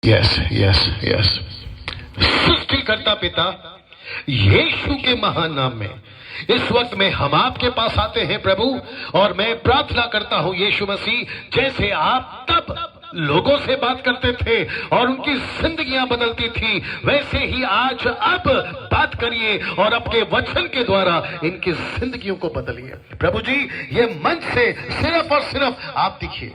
Yes yes yes. सृष्टिकर्ता पिता यीशु के महान नाम में इस वक्त में हम आपके पास आते हैं प्रभु, और मैं प्रार्थना करता हूं यीशु मसीह, जैसे आप तब लोगों से बात करते थे और उनकी जिंदगियां बदलती थी, वैसे ही आज अब बात करिए और आपके वचन के द्वारा इनकी जिंदगियों को बदलिए। प्रभु जी, ये मंच से सिर्फ और सिर्फ आप दिखिए,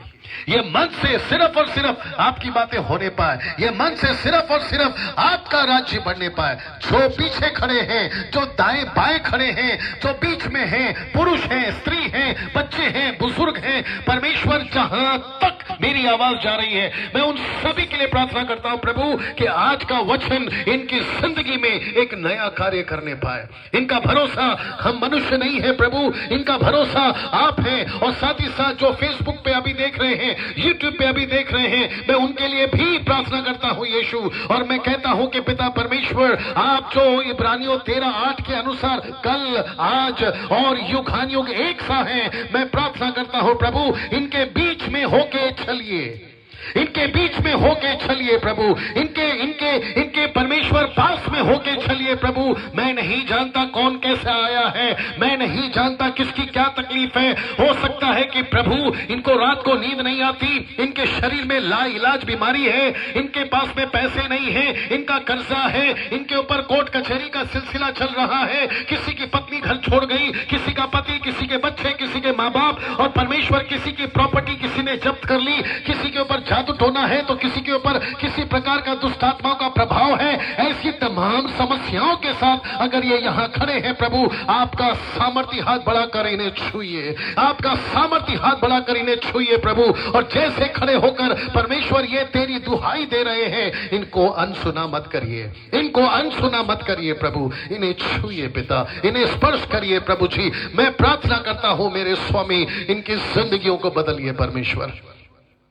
ये मंच से सिर्फ और सिर्फ आपकी बातें होने पाए, ये मंच से सिर्फ और सिर्फ आपका राज्य बढ़ने पाए। जो पीछे खड़े हैं, जो दाएं बाएं खड़े हैं, जो बीच में हैं, पुरुष हैं, स्त्री हैं, बच्चे हैं, बुजुर्ग हैं, परमेश्वर जहां तक मेरी आवाज जा रही है, मैं उन सभी के लिए प्रार्थना करता हूं प्रभु कि आज का वचन इनकी जिंदगी में एक नया कार्य करने पाए। इनका भरोसा हम मनुष्य नहीं है प्रभु, इनका भरोसा आप हैं। और साथ ही साथ जो फेसबुक पे अभी देख रहे हैं, यूट्यूब पे अभी देख रहे हैं, मैं उनके लिए भी प्रार्थना करता हूं यीशु, और मैं कहता हूं कि पिता परमेश्वर, आप जो इब्रानियों 13:8 के अनुसार कल, आज और युगानुयुग एक सा है, मैं प्रार्थना करता हूं प्रभु, इनके बीच में होके चलिए, इनके बीच में होके चलिए प्रभु, इनके इनके इनके परमेश्वर पास में होके चलिए प्रभु। मैं नहीं जानता कौन कैसे आया है, मैं नहीं जानता किसकी क्या तकलीफ है। हो सकता है कि प्रभु इनको रात को नींद नहीं आती, इनके शरीर में लाइलाज बीमारी है, इनके पास में पैसे नहीं है, इनका कर्जा है, इनके ऊपर कोर्ट कचहरी का सिलसिला चल रहा है, किसी की पत्नी घर छोड़ गई, किसी का पति, किसी के बच्चे, किसी के माँ बाप, और परमेश्वर किसी की प्रॉपर्टी किसी ने जब्त कर ली, किसी के ऊपर जादू टोना है, तो किसी के ऊपर किसी प्रकार का दुष्ट आत्माओं का प्रभाव है। ऐसी तमाम समस्याओं के साथ अगर ये यहाँ खड़े हैं प्रभु, आपका सामर्थ्य हाथ बढ़ाकर इन्हें छूइए, आपका सामर्थ्य हाथ बढ़ाकर इन्हें छूइए प्रभु। और जैसे खड़े होकर परमेश्वर ये तेरी दुहाई दे रहे हैं, इनको अनसुना मत करिए, इनको अनसुना मत करिए प्रभु, इन्हें छूइए पिता, इन्हें स्पर्श करिए प्रभु जी। मैं प्रार्थना करता हूं मेरे स्वामी, इनकी जिंदगियों को बदलिए परमेश्वर,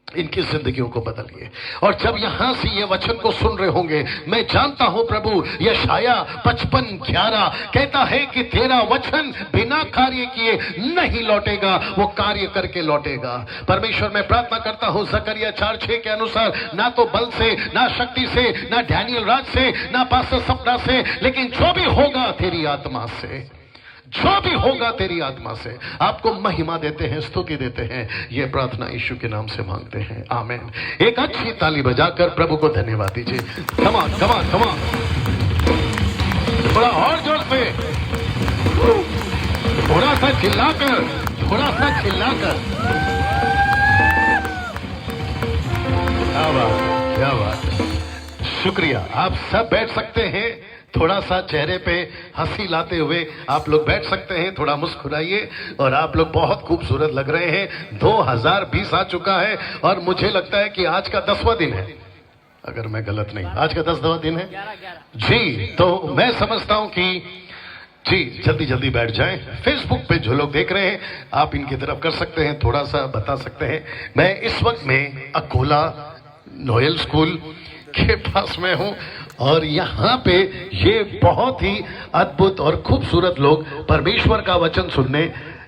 इनकी जिंदगियों को बदलिए। और जब यहां से ये वचन को सुन रहे होंगे, मैं जानता हूं प्रभु, यशाया 55:11 कहता है कि तेरा वचन बिना कार्य किए नहीं लौटेगा, वो कार्य करके लौटेगा। परमेश्वर, मैं प्रार्थना करता हूं जकरिया 4:6 के अनुसार, ना तो बल से, ना शक्ति से, ना डैनियल राज से, ना पास्टर सपना से, लेकिन जो भी होगा तेरी आत्मा से, जो भी होगा तेरी आत्मा से। आपको महिमा देते हैं, स्तुति देते हैं, ये प्रार्थना यीशु के नाम से मांगते हैं, आमीन। एक अच्छी ताली बजाकर प्रभु को धन्यवाद दीजिए। कमान कमान कमान, थोड़ा और जोर से, थोड़ा सा चिल्लाकर, थोड़ा सा चिल्लाकर। क्या बात, क्या बात। शुक्रिया। आप सब बैठ सकते हैं, थोड़ा सा चेहरे पे हंसी लाते हुए आप लोग बैठ सकते हैं, थोड़ा मुस्कुराइए। और आप लोग बहुत खूबसूरत लग रहे हैं। 2020 आ चुका है और मुझे लगता है कि आज का 10वां दिन है, अगर मैं गलत नहीं, आज का 10वां दिन है जी। तो मैं समझता हूं कि जी जल्दी जल्दी बैठ जाएं। फेसबुक पे जो लोग देख रहे हैं, आप इनकी तरफ कर सकते हैं, थोड़ा सा बता सकते हैं। मैं इस वक्त में अकोला नोएल स्कूल के पास में हूं, और यहाँ पे ये बहुत ही अद्भुत और खूबसूरत लोग परमेश्वर का वचन सुनने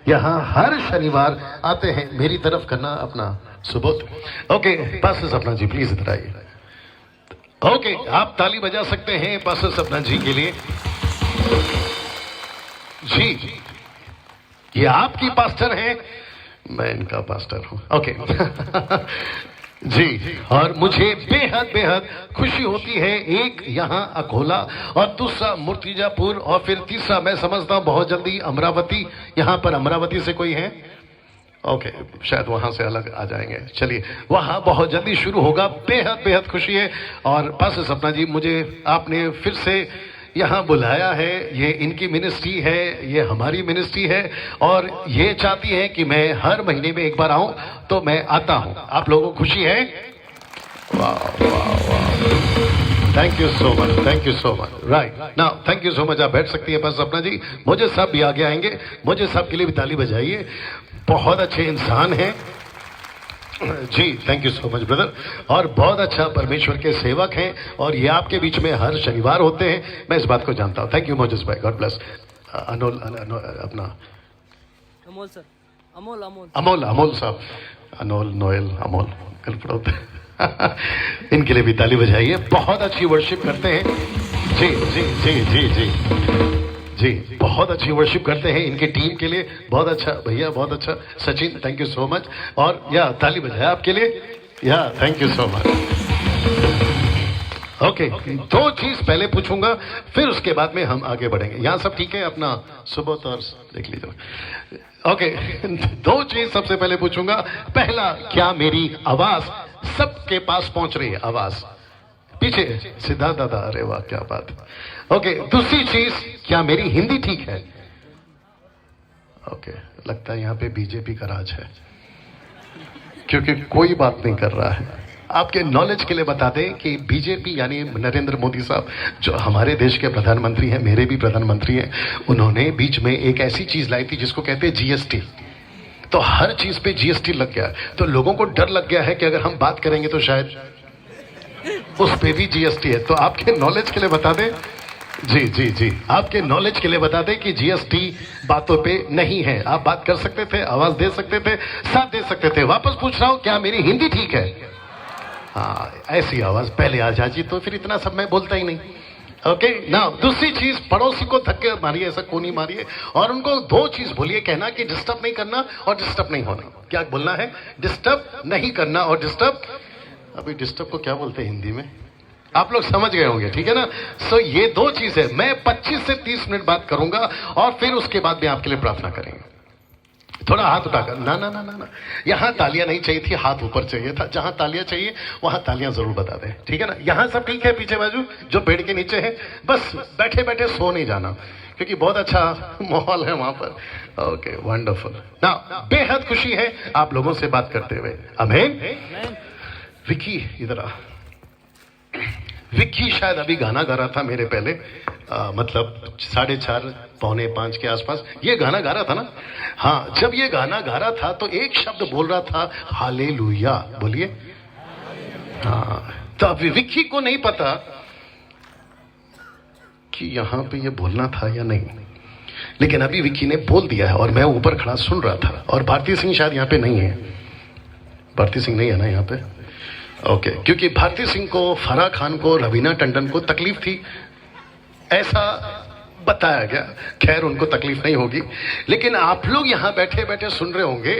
यहाँ हर शनिवार आते हैं। मेरी तरफ करना अपना सुबोध। ओके पास्टर सपना जी प्लीज इधर आइए। ओके, आप ताली बजा सकते हैं पास्टर सपना जी के लिए। जी, ये आपकी पास्टर हैं, मैं इनका पास्टर हूं। ओके जी। और मुझे बेहद बेहद खुशी होती है, एक यहाँ अकोला और दूसरा मूर्तिजापुर, और फिर तीसरा मैं समझता हूँ बहुत जल्दी अमरावती। यहाँ पर अमरावती से कोई है? ओके, शायद वहाँ से अलग आ जाएंगे। चलिए, वहाँ बहुत जल्दी शुरू होगा। बेहद बेहद खुशी है। और पास्टर सपना जी, मुझे आपने फिर से यहाँ बुलाया है, ये इनकी मिनिस्ट्री है, ये हमारी मिनिस्ट्री है, और ये चाहती है कि मैं हर महीने में एक बार आऊं, तो मैं आता हूं। आप लोगों को खुशी है? वाह वाह वाह, thank you so much, thank you so much. Right now, thank you so much. आप बैठ सकती है बस सपना जी। मुझे सब भी आगे आएंगे, मुझे सब के लिए भी ताली बजाइए। बहुत अच्छे इंसान हैं जी, thank you so much brother. और बहुत अच्छा परमेश्वर के सेवक हैं, और ये आपके बीच में हर शनिवार होते हैं, मैं इस बात को जानता हूँ। थैंक यू मोजेस भाई, गॉड ब्लेस। अनोल अपना अमोल सर, अमोल अमोल अमोल, अमोल साहब, अनोल नोएल अमोल कल पढ़ोते। इनके लिए भी ताली बजाइए, बहुत अच्छी वर्शिप करते हैं। जी जी जी जी जी जी, बहुत अच्छी वर्शिप करते हैं। इनकी टीम के लिए बहुत अच्छा भैया, बहुत अच्छा Sachin, thank you so much. और या ताली बजाए आपके लिए, या thank you so much. Okay, दो चीज पहले पूछूंगा, फिर उसके बाद में हम आगे बढ़ेंगे। यहाँ सब ठीक है? अपना सुबोध और देख लीजिए। ओके, दो चीज सबसे पहले पूछूंगा। पहला, क्या मेरी आवाज सबके पास पहुंच रही है? आवाज पीछे सिद्धार्थ दादा, अरे वाह क्या बात। ओके, दूसरी चीज, क्या मेरी हिंदी ठीक है? ओके, लगता है यहाँ पे बीजेपी का राज है, क्योंकि कोई बात नहीं कर रहा है। आपके नॉलेज के लिए बता दें कि बीजेपी यानी नरेंद्र मोदी साहब, जो हमारे देश के प्रधानमंत्री हैं, मेरे भी प्रधानमंत्री हैं, उन्होंने बीच में एक ऐसी चीज लाई थी जिसको कहते हैं जीएसटी। तो हर चीज पे जीएसटी लग गया, तो लोगों को डर लग गया है कि अगर हम बात करेंगे तो शायद उस पे भी जीएसटी है। तो आपके नॉलेज के लिए बता दें, जी जी जी, आपके नॉलेज के लिए बता दें कि जीएसटी बातों पे नहीं है। आप बात कर सकते थे, आवाज दे सकते थे, साथ दे सकते थे। वापस पूछ रहा हूं, क्या मेरी हिंदी ठीक है? हाँ, ऐसी आवाज पहले आ जाती तो फिर इतना सब मैं बोलता ही नहीं। ओके ना, दूसरी चीज, पड़ोसी को धक्के मारिए, ऐसा कोनी मारिए, और उनको दो चीज बोलिए, कहना कि डिस्टर्ब नहीं करना और डिस्टर्ब नहीं होना। क्या बोलना है? डिस्टर्ब नहीं करना और डिस्टर्ब, अभी डिस्टर्ब को क्या बोलते हैं हिंदी में? आप लोग समझ गए होंगे, ठीक है ना? सो ये दो चीज है। मैं 25 से 30 मिनट बात करूंगा और फिर उसके बाद में आपके लिए प्रार्थना करेंगे। थोड़ा हाथ उठाकर, ना ना ना ना ना, यहां तालियां नहीं चाहिए थी, हाथ ऊपर चाहिए था। जहां तालियां चाहिए वहां तालियां जरूर बता दें, ठीक है ना? यहां सब ठीक है? पीछे बाजू जो पेड़ के नीचे है, बस बैठे बैठे सो नहीं जाना, क्योंकि बहुत अच्छा माहौल है वहां पर। ओके, वंडरफुल ना, बेहद खुशी है आप लोगों से बात करते हुए। आमीन। विक्की इधर आ। विक्की शायद अभी गाना गा रहा था मेरे पहले, मतलब 4:30 पौने 5 के आसपास ये गाना गा रहा था ना। हाँ, जब ये गाना गा रहा था तो एक शब्द बोल रहा था, हालेलुया। बोलिए। हाँ, तो अभी विक्की को नहीं पता कि यहां पे ये बोलना था या नहीं, लेकिन अभी विक्की ने बोल दिया है और मैं ऊपर खड़ा सुन रहा था। और भारती सिंह शायद यहाँ पे नहीं है, भारती सिंह नहीं है ना यहाँ पे? ओके, क्योंकि भारती सिंह को, फराह खान को, रवीना टंडन को तकलीफ थी, ऐसा बताया गया। खैर, उनको तकलीफ नहीं होगी, लेकिन आप लोग यहां बैठे बैठे सुन रहे होंगे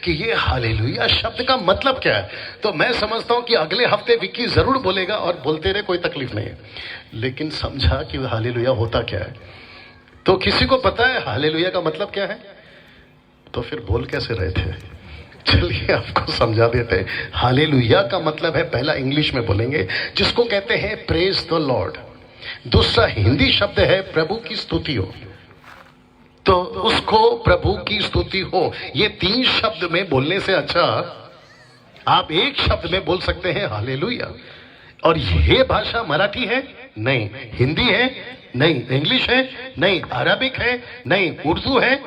कि ये हालेलुया शब्द का मतलब क्या है। तो मैं समझता हूं कि अगले हफ्ते विक्की जरूर बोलेगा और बोलते रहे, कोई तकलीफ नहीं है। लेकिन समझा कि हालेलुया होता क्या है? तो किसी को पता है हालेलुया का मतलब क्या है? तो फिर बोल कैसे रहे थे? चलिए आपको समझा देते हैं। हालेलुया का मतलब है, पहला इंग्लिश में बोलेंगे, जिसको कहते हैं प्रेज द लॉर्ड। दूसरा हिंदी शब्द है प्रभु की स्तुति हो, तो उसको प्रभु की स्तुति हो। ये 3 शब्द में बोलने से अच्छा आप एक शब्द में बोल सकते हैं हालेलुया। और ये भाषा मराठी है नहीं, हिंदी है नहीं, इंग्लिश है नहीं, अरबिक है नहीं, उर्दू है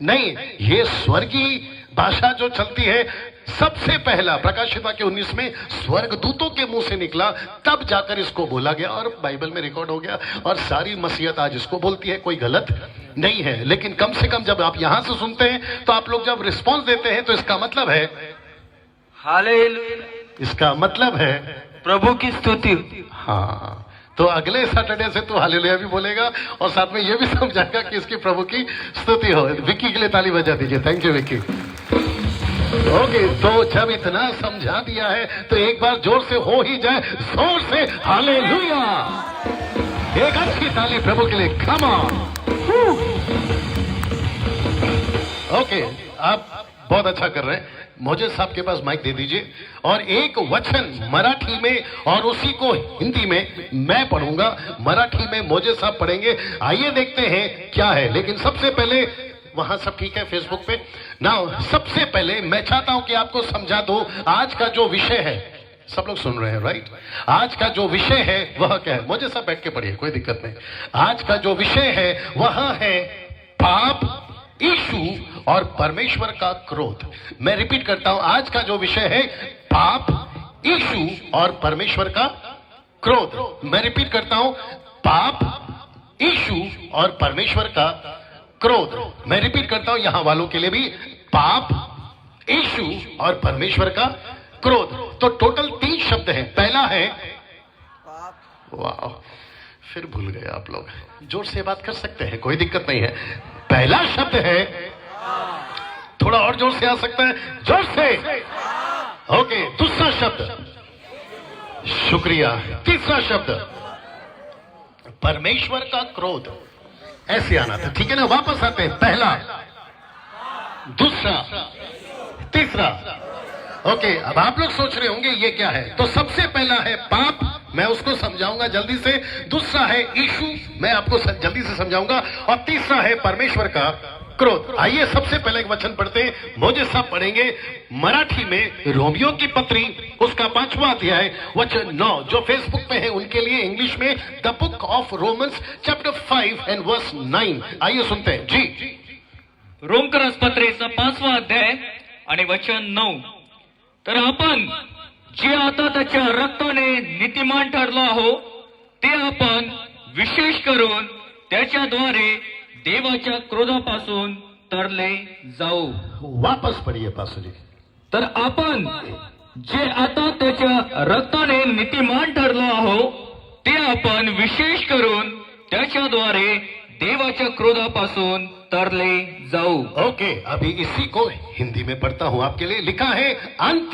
नहीं, ये स्वर्गीय भाषा जो चलती है। सबसे पहला प्रकाशिता के 19 में स्वर्गदूतों के मुंह से निकला, तब जाकर इसको बोला गया और बाइबल में रिकॉर्ड हो गया। और सारी मसीहत आज इसको बोलती है, कोई गलत नहीं है। लेकिन कम से कम जब आप यहां से सुनते हैं तो आप लोग जब रिस्पॉन्स देते हैं तो इसका मतलब है हालेलुया, इसका मतलब है प्रभु की स्तुति। हाँ, तो अगले सैटरडे से तो हालेलुया भी बोलेगा और साथ में ये भी समझाएगा कि इसकी प्रभु की स्तुति हो। विक्की के लिए ताली बजा दीजिए। Thank you Vicky. ओके, तो जब इतना समझा दिया है तो एक बार जोर से हो ही जाए, जोर से हालेलुया। एक अच्छी ताली प्रभु के लिए, कम ऑन। ओके, आप बहुत अच्छा कर रहे हैं। मोजे साहब के पास माइक दे दीजिए और एक वचन मराठी में और उसी को हिंदी में मैं पढ़ूंगा, मराठी में मोजे साहब पढ़ेंगे। आइए देखते हैं क्या है। लेकिन सबसे पहले, वहां सब ठीक है फेसबुक पे ना? सबसे पहले मैं चाहता हूं कि आपको समझा दो आज का जो विषय है। सब लोग सुन रहे हैं राइट? आज का जो विषय है वह क्या है? मुझे सब बैठ के पढ़िए, कोई दिक्कत नहीं। आज का जो विषय है वह है पाप, यीशु और परमेश्वर का क्रोध। मैं रिपीट करता हूं, आज का जो विषय है पाप, यीशु और परमेश्वर का क्रोध। मैं रिपीट करता हूं, पाप, यीशु और परमेश्वर का क्रोध। मैं रिपीट करता हूं यहां वालों के लिए भी, पाप, यीशु और परमेश्वर का क्रोध। तो टोटल 3 शब्द हैं। पहला है, वाह, फिर भूल गए आप लोग। जोर से बात कर सकते हैं, कोई दिक्कत नहीं है। पहला शब्द है, थोड़ा और जोर से आ सकता है, जोर से। ओके, दूसरा शब्द, शुक्रिया। तीसरा शब्द, परमेश्वर का क्रोध। ऐसे आना था, ठीक है ना? वापस आते हैं, पहला, दूसरा, तीसरा। ओके, अब आप लोग सोच रहे होंगे ये क्या है। तो सबसे पहला है पाप, मैं उसको समझाऊंगा जल्दी से। दूसरा है यीशु, मैं आपको जल्दी से समझाऊंगा। और तीसरा है परमेश्वर का क्रोध। आइए सबसे पहले एक वचन पढ़ते हैं। मोजे साहब पढ़ेंगे मराठी में रोमियो की पत्री, उसका 5वां अध्याय वचन 9। जो फेसबुक पे है उनके लिए इंग्लिश में the book of Romans chapter 5 and verse 9। आइए सुनते हैं जी। रोमकरास पत्रेचा 5वा अध्याय आणि वचन 9। तर आपण जे आता त्याच्या रक्ताने नीतिमान ठरलो आहो ते आपण विशेष करून त्याच्याद्वारे देवाच्या क्रोधापासून तरले जाऊ। वापस पढ़िए पासू जी। तर आपण जे आता त्याच्या रक्ताने नीतिमान ठरलो आहो ते आपण विशेष करून त्याच्याद्वारे देवाच्या क्रोधापासून तरले जाऊ। ओके, अभी इसी को हिंदी में पढ़ता हूं आपके लिए। लिखा है, अंत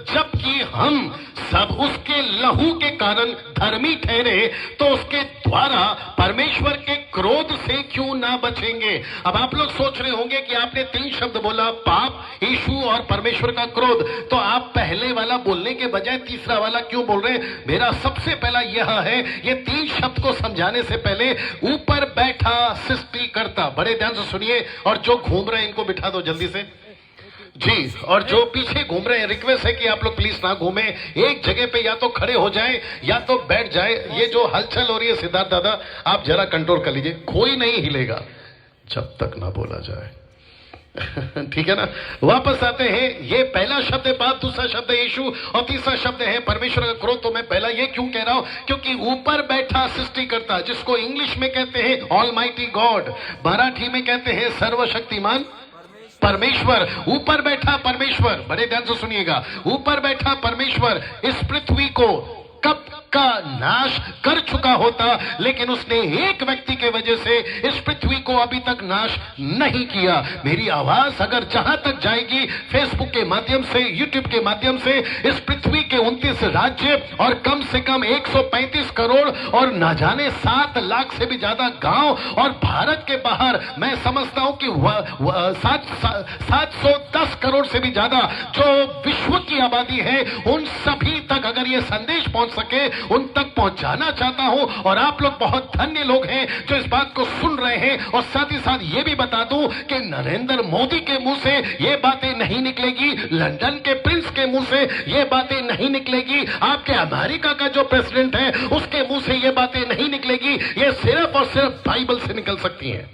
जबकि हम सब उसके लहू के कारण धर्मी ठहरे तो उसके द्वारा परमेश्वर के क्रोध से क्यों ना बचेंगे। अब आप लोग सोच रहे होंगे कि आपने 3 शब्द बोला, पाप, यीशु और परमेश्वर का क्रोध, तो आप पहले वाला बोलने के बजाय तीसरा वाला क्यों बोल रहे हैं। मेरा सबसे पहला यह है, ये 3 शब्द को समझाने से पहले ऊपर बैठा सृष्टि करता, बड़े ध्यान से सुनिए। और जो घूम रहे हैं इनको बिठा दो जल्दी से जी। और जो पीछे घूम रहे हैं, रिक्वेस्ट है कि आप लोग प्लीज ना घूमें, एक जगह पे या तो खड़े हो जाएं या तो बैठ जाएं। ये जो हलचल हो रही है, सिद्धार्थ दादा आप जरा कंट्रोल कर लीजिए, कोई नहीं हिलेगा जब तक ना बोला जाए। ठीक है ना? वापस आते हैं। ये पहला शब्द है पाप, दूसरा शब्द है यीशु और तीसरा शब्द है परमेश्वर का क्रोध। तो मैं पहला ये क्यों कह रहा हूं, क्योंकि ऊपर बैठा सृष्टिकर्ता, जिसको इंग्लिश में कहते हैं ऑलमाइटी गॉड, मराठी में कहते हैं सर्वशक्तिमान परमेश्वर। ऊपर बैठा परमेश्वर, बड़े ध्यान से सुनिएगा, ऊपर बैठा परमेश्वर इस पृथ्वी को कब का नाश कर चुका होता, लेकिन उसने एक व्यक्ति के वजह से इस पृथ्वी को अभी तक नाश नहीं किया। मेरी आवाज अगर जहां तक जाएगी, फेसबुक के माध्यम से, यूट्यूब के माध्यम से, इस पृथ्वी के 29 राज्य और कम से कम 135 करोड़ और न जाने 7 लाख से भी ज्यादा गांव और भारत के बाहर मैं समझता हूं कि 710 करोड़ से भी ज्यादा जो विश्व की आबादी है, उन सभी तक अगर ये संदेश पहुंच सके, उन तक पहुंचाना चाहता हूं। और आप लोग बहुत धन्य लोग हैं जो इस बात को सुन रहे हैं। और साथ ही साथ ये भी बता दूं कि नरेंद्र मोदी के मुंह से ये बातें नहीं निकलेगी, लंदन के प्रिंस के मुंह से ये बातें नहीं निकलेगी, आपके अमेरिका का जो प्रेसिडेंट है उसके मुंह से ये बातें नहीं निकलेगी। ये सिर्फ और सिर्फ बाइबल से निकल सकती हैं।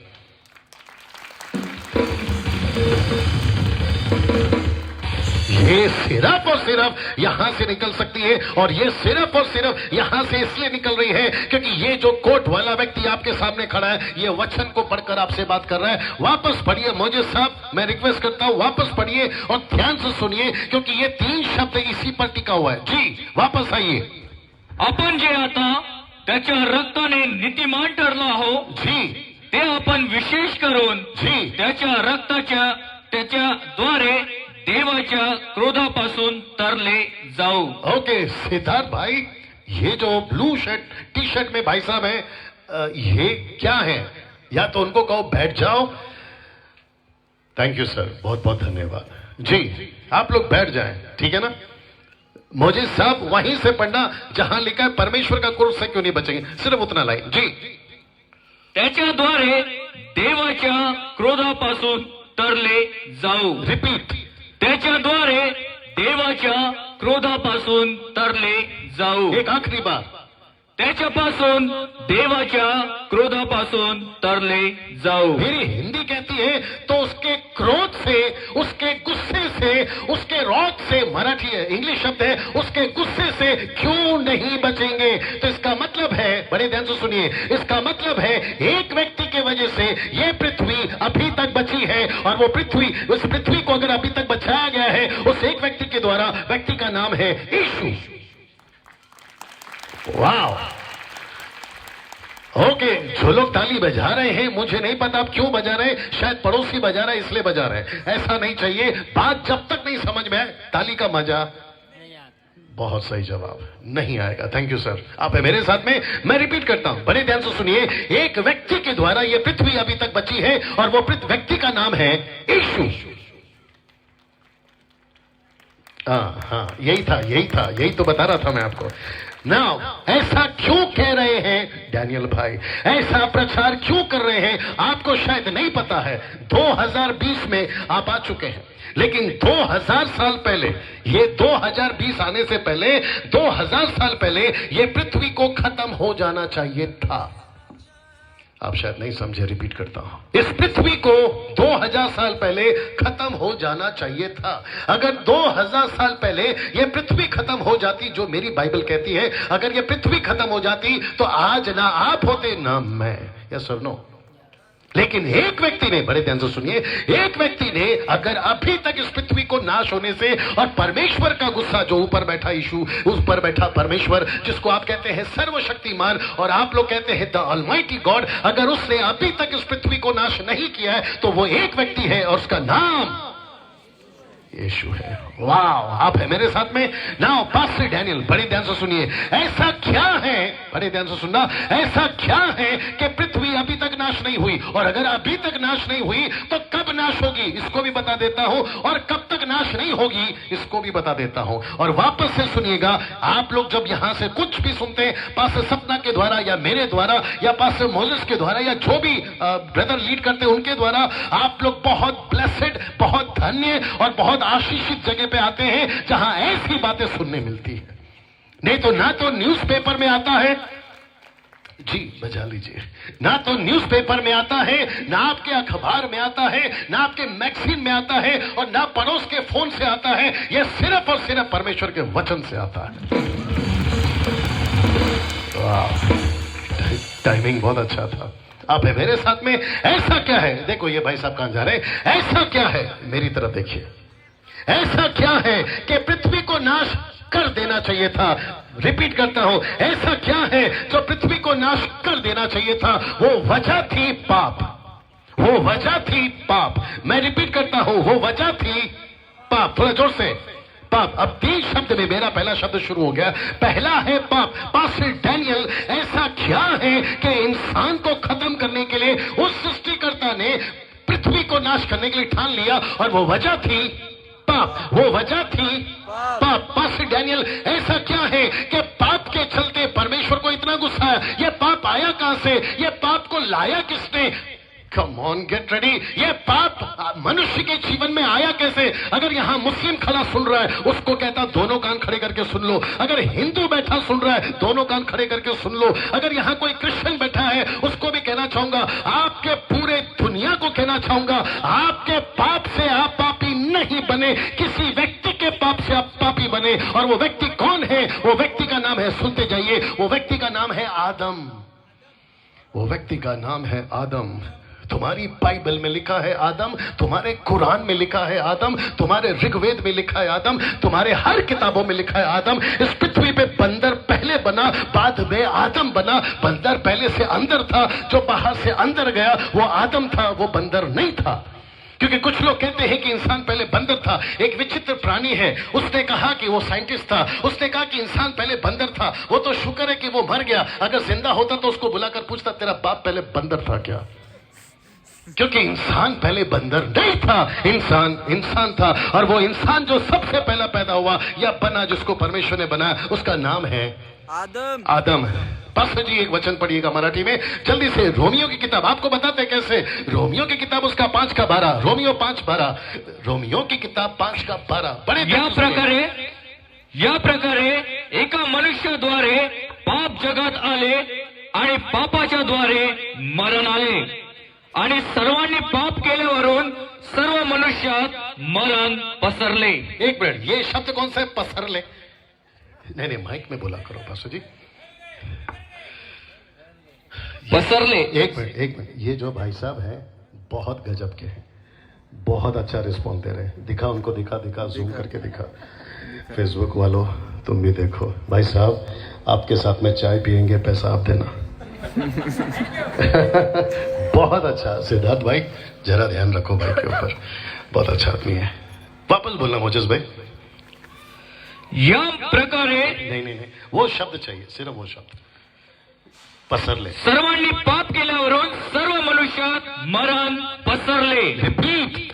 ये सिर्फ और सिर्फ यहां से निकल सकती है। और ये सिर्फ और सिर्फ यहां से इसलिए निकल रही है क्योंकि ये जो कोट वाला व्यक्ति आपके सामने खड़ा है, ये वचन को पढ़कर आपसे बात कर रहा है। वापस पढ़िए मोजे साहब, मैं रिक्वेस्ट करता हूं वापस पढ़िए और ध्यान से सुनिए, क्योंकि ये 3 शब्द इसी पर टिका हुआ है। जी वापस आइए। आपण जे आता त्याच्या रक्ताने नीतिमान ठरलो आहो जी, ते आपण विशेष करून जी, त्याच्या रक्ताच्या त्याच्याद्वारे देवाच्या क्रोधापासून तरले जाऊ। ओके सिद्धार्थ भाई, ये जो ब्लू शर्ट टी शर्ट में भाई साहब है, ये क्या है? या तो उनको कहो बैठ जाओ। थैंक यू सर, बहुत बहुत धन्यवाद जी। आप लोग बैठ जाएं, ठीक है ना? मोजे साहब वहीं से पढ़ना जहां लिखा है परमेश्वर का क्रोध से क्यों नहीं बचेंगे, सिर्फ उतना लाइन जी। त्याच्याद्वारे देवाच्या क्रोधापासून तरले जाऊ। रिपीट। त्याच्याद्वारे देवाच्या क्रोधापासून तरले जाऊ। एक आखिरी बार। त्याच्यापासून देवाच्या क्रोधापासून तरले जाऊ। मेरी हिंदी कहती है तो उसके क्रोध से, उसके गुस्से से, उसके रौद से, मराठी है, इंग्लिश शब्द है, उसके गुस्से से क्यों नहीं बचेंगे। तो इसका मतलब है, बड़े ध्यान से सुनिए, इसका मतलब है एक व्यक्ति के वजह से ये पृथ्वी अभी तक बची है। और वो पृथ्वी, उस पृथ्वी को अगर अभी तक बचाया गया है उस एक व्यक्ति के द्वारा, व्यक्ति का नाम है यीशु। वाह। ओके, जो लोग ताली बजा रहे हैं, मुझे नहीं पता आप क्यों बजा रहे हैं, शायद पड़ोसी बजा रहा है इसलिए बजा रहे हैं। ऐसा नहीं चाहिए, बात जब तक नहीं समझ में आए ताली का मजा। बहुत सही जवाब, नहीं आएगा। थैंक यू सर, आप है मेरे साथ में। मैं रिपीट करता हूं, बड़े ध्यान से सुनिए। एक व्यक्ति के द्वारा यह पृथ्वी अभी तक बची है और वो व्यक्ति का नाम है यीशु। हाँ, यही तो बता रहा था मैं आपको। नाउ ऐसा क्यों कह रहे हैं डैनियल भाई, ऐसा प्रचार क्यों कर रहे हैं, आपको शायद नहीं पता है। 2020 में आप आ चुके हैं, लेकिन 2000 साल पहले, ये 2020 आने से पहले 2000 साल पहले ये पृथ्वी को खत्म हो जाना चाहिए था। आप शायद नहीं समझे, रिपीट करता हूं। इस पृथ्वी को 2000 साल पहले खत्म हो जाना चाहिए था। अगर 2000 साल पहले यह पृथ्वी खत्म हो जाती, जो मेरी बाइबल कहती है, अगर यह पृथ्वी खत्म हो जाती तो आज ना आप होते ना मैं। यस और नो? लेकिन एक व्यक्ति ने, बड़े ध्यान से सुनिए, एक व्यक्ति ने अगर अभी तक इस पृथ्वी को नाश होने से, और परमेश्वर का गुस्सा, जो ऊपर बैठा यीशु, उस पर बैठा परमेश्वर, जिसको आप कहते हैं सर्वशक्तिमान और आप लोग कहते हैं द ऑलमाइटी गॉड, अगर उसने अभी तक इस पृथ्वी को नाश नहीं किया है तो वो एक व्यक्ति है और उसका नाम यीशु है। वाह, आप है मेरे साथ में। नाउ पास्टर डैनियल, बड़े ध्यान से सुनिए, ऐसा क्या है, बड़े ध्यान से सुनना, ऐसा क्या है कि पृथ्वी अभी तक नाश नहीं हुई, और अगर अभी तक नाश नहीं हुई तो कब नाश होगी इसको भी बता देता हूं, और कब तक नाश नहीं होगी इसको भी बता देता हूं। और वापस से सुनिएगा, आप लोग जब यहां से कुछ भी सुनते हैं, पास्टर सपना के द्वारा या मेरे द्वारा या पास्टर मोजेस के द्वारा या जो भी ब्रदर लीड करते हैं उनके द्वारा, आप लोग बहुत ब्लेसेड, बहुत धन्य और बहुत आशीषित जगह पे आते हैं जहां ऐसी बातें सुनने मिलती है। नहीं तो ना तो न्यूज़पेपर में आता है, जी बजा लीजिए, ना तो न्यूज़पेपर में आता है, ना आपके अखबार में आता है, ना आपके मैगजीन में आता है, और ना पड़ोस के फोन से आता है। यह सिर्फ और सिर्फ परमेश्वर के वचन से आता है। वाह, टाइमिंग बहुत अच्छा था। आप है मेरे साथ में। ऐसा क्या है, देखो ये भाई साहब कहां जा रहे हैं, ऐसा क्या है, मेरी तरफ देखिए, ऐसा क्या है कि पृथ्वी को नाश कर देना चाहिए था। रिपीट करता हूं, ऐसा क्या है जो पृथ्वी को नाश कर देना चाहिए था। वो वजह थी पाप, वो वजह थी पाप। मैं रिपीट करता हूं, वो वजह थी पाप। थोड़ा जोर से, पाप। अब 3 शब्द में मेरा पहला शब्द शुरू हो गया। पहला है पाप। पास्टर डैनियल, ऐसा क्या है कि इंसान को खत्म करने के लिए उस सृष्टिकर्ता ने पृथ्वी को नाश करने के लिए ठान लिया, और वो वजह थी पाप, वो वजह थी पाप। पास्टर डैनियल, ऐसा क्या है कि पाप के चलते परमेश्वर को इतना गुस्सा है। ये पाप आया कहां से, ये पाप को लाया किसने? Come on, get ready. ये पाप मनुष्य के जीवन में आया कैसे? अगर यहां मुस्लिम खड़ा सुन रहा है, उसको कहता दोनों कान खड़े करके सुन लो। अगर हिंदू बैठा सुन रहा है, दोनों कान खड़े करके सुन लो। अगर यहां कोई क्रिश्चियन बैठा है, उसको भी कहना चाहूंगा, आपके पूरे दुनिया को कहना चाहूंगा, आपके पाप से आप पापी नहीं बने, किसी व्यक्ति के पाप से आप पापी बने। और वो व्यक्ति कौन है? वो व्यक्ति का नाम है, सुनते जाइए, वो व्यक्ति का नाम है आदम। वो व्यक्ति का नाम है आदम। तुम्हारी बाइबल में लिखा है आदम, तुम्हारे कुरान में लिखा है आदम, तुम्हारे ऋग्वेद में लिखा है आदम, तुम्हारे हर किताबों में लिखा है आदम। इस पृथ्वी पे बंदर पहले बना, बाद में आदम बना। बंदर पहले से अंदर था, जो बाहर से अंदर गया वो आदम था, वो बंदर नहीं था। क्योंकि कुछ लोग कहते हैं कि इंसान पहले बंदर था। एक विचित्र प्राणी है, उसने कहा कि वो साइंटिस्ट था, उसने कहा कि इंसान पहले बंदर था। वो तो शुक्र है कि वो मर गया, अगर जिंदा होता तो उसको बुलाकर पूछता तेरा बाप पहले बंदर था क्या? क्योंकि इंसान पहले बंदर नहीं था, इंसान था। और वो इंसान जो सबसे पहला पैदा हुआ या बना, जिसको परमेश्वर ने बनाया, उसका नाम है आदम। पास्टर जी एक वचन पढ़िएगा मराठी में जल्दी से। रोमियो की किताब, आपको बताते कैसे। रोमियो की किताब उसका 5:12, रोमियो 5:12, रोमियो की किताब 5:12। बड़े या प्रकारे एका मनुष्याद्वारे पाप जगात आले आणि पापाच्या द्वारे मरण आले, आणि सर्वांनी पाप केल्यावरून सर्व मनुष्यात मरण पसरले। एक मिनट, ये शब्द कौन सा है, पसरले? नहीं, माइक में बोला करो पास्टर जी। पसरले। एक मिनट, ये जो भाई साहब हैं बहुत गजब के हैं, बहुत अच्छा रिस्पॉन्स दे रहे हैं। दिखा उनको, दिखा जूम करके दिखा। फेसबुक वालों तुम भी देखो। भाई साहब आपके साथ में चाय पियेंगे, पैसा आप देना। बहुत अच्छा सिद्धार्थ भाई, जरा ध्यान रखो भाई के ऊपर, बहुत अच्छा आदमी है। वापस बोलना मोजेस भाई। या प्रकारे नहीं, वो शब्द चाहिए, सिर्फ वो शब्द पसरले। सर्वांनी पाप केल्यावरून सर्व मनुष्यात मरण पसरले। रिपीट,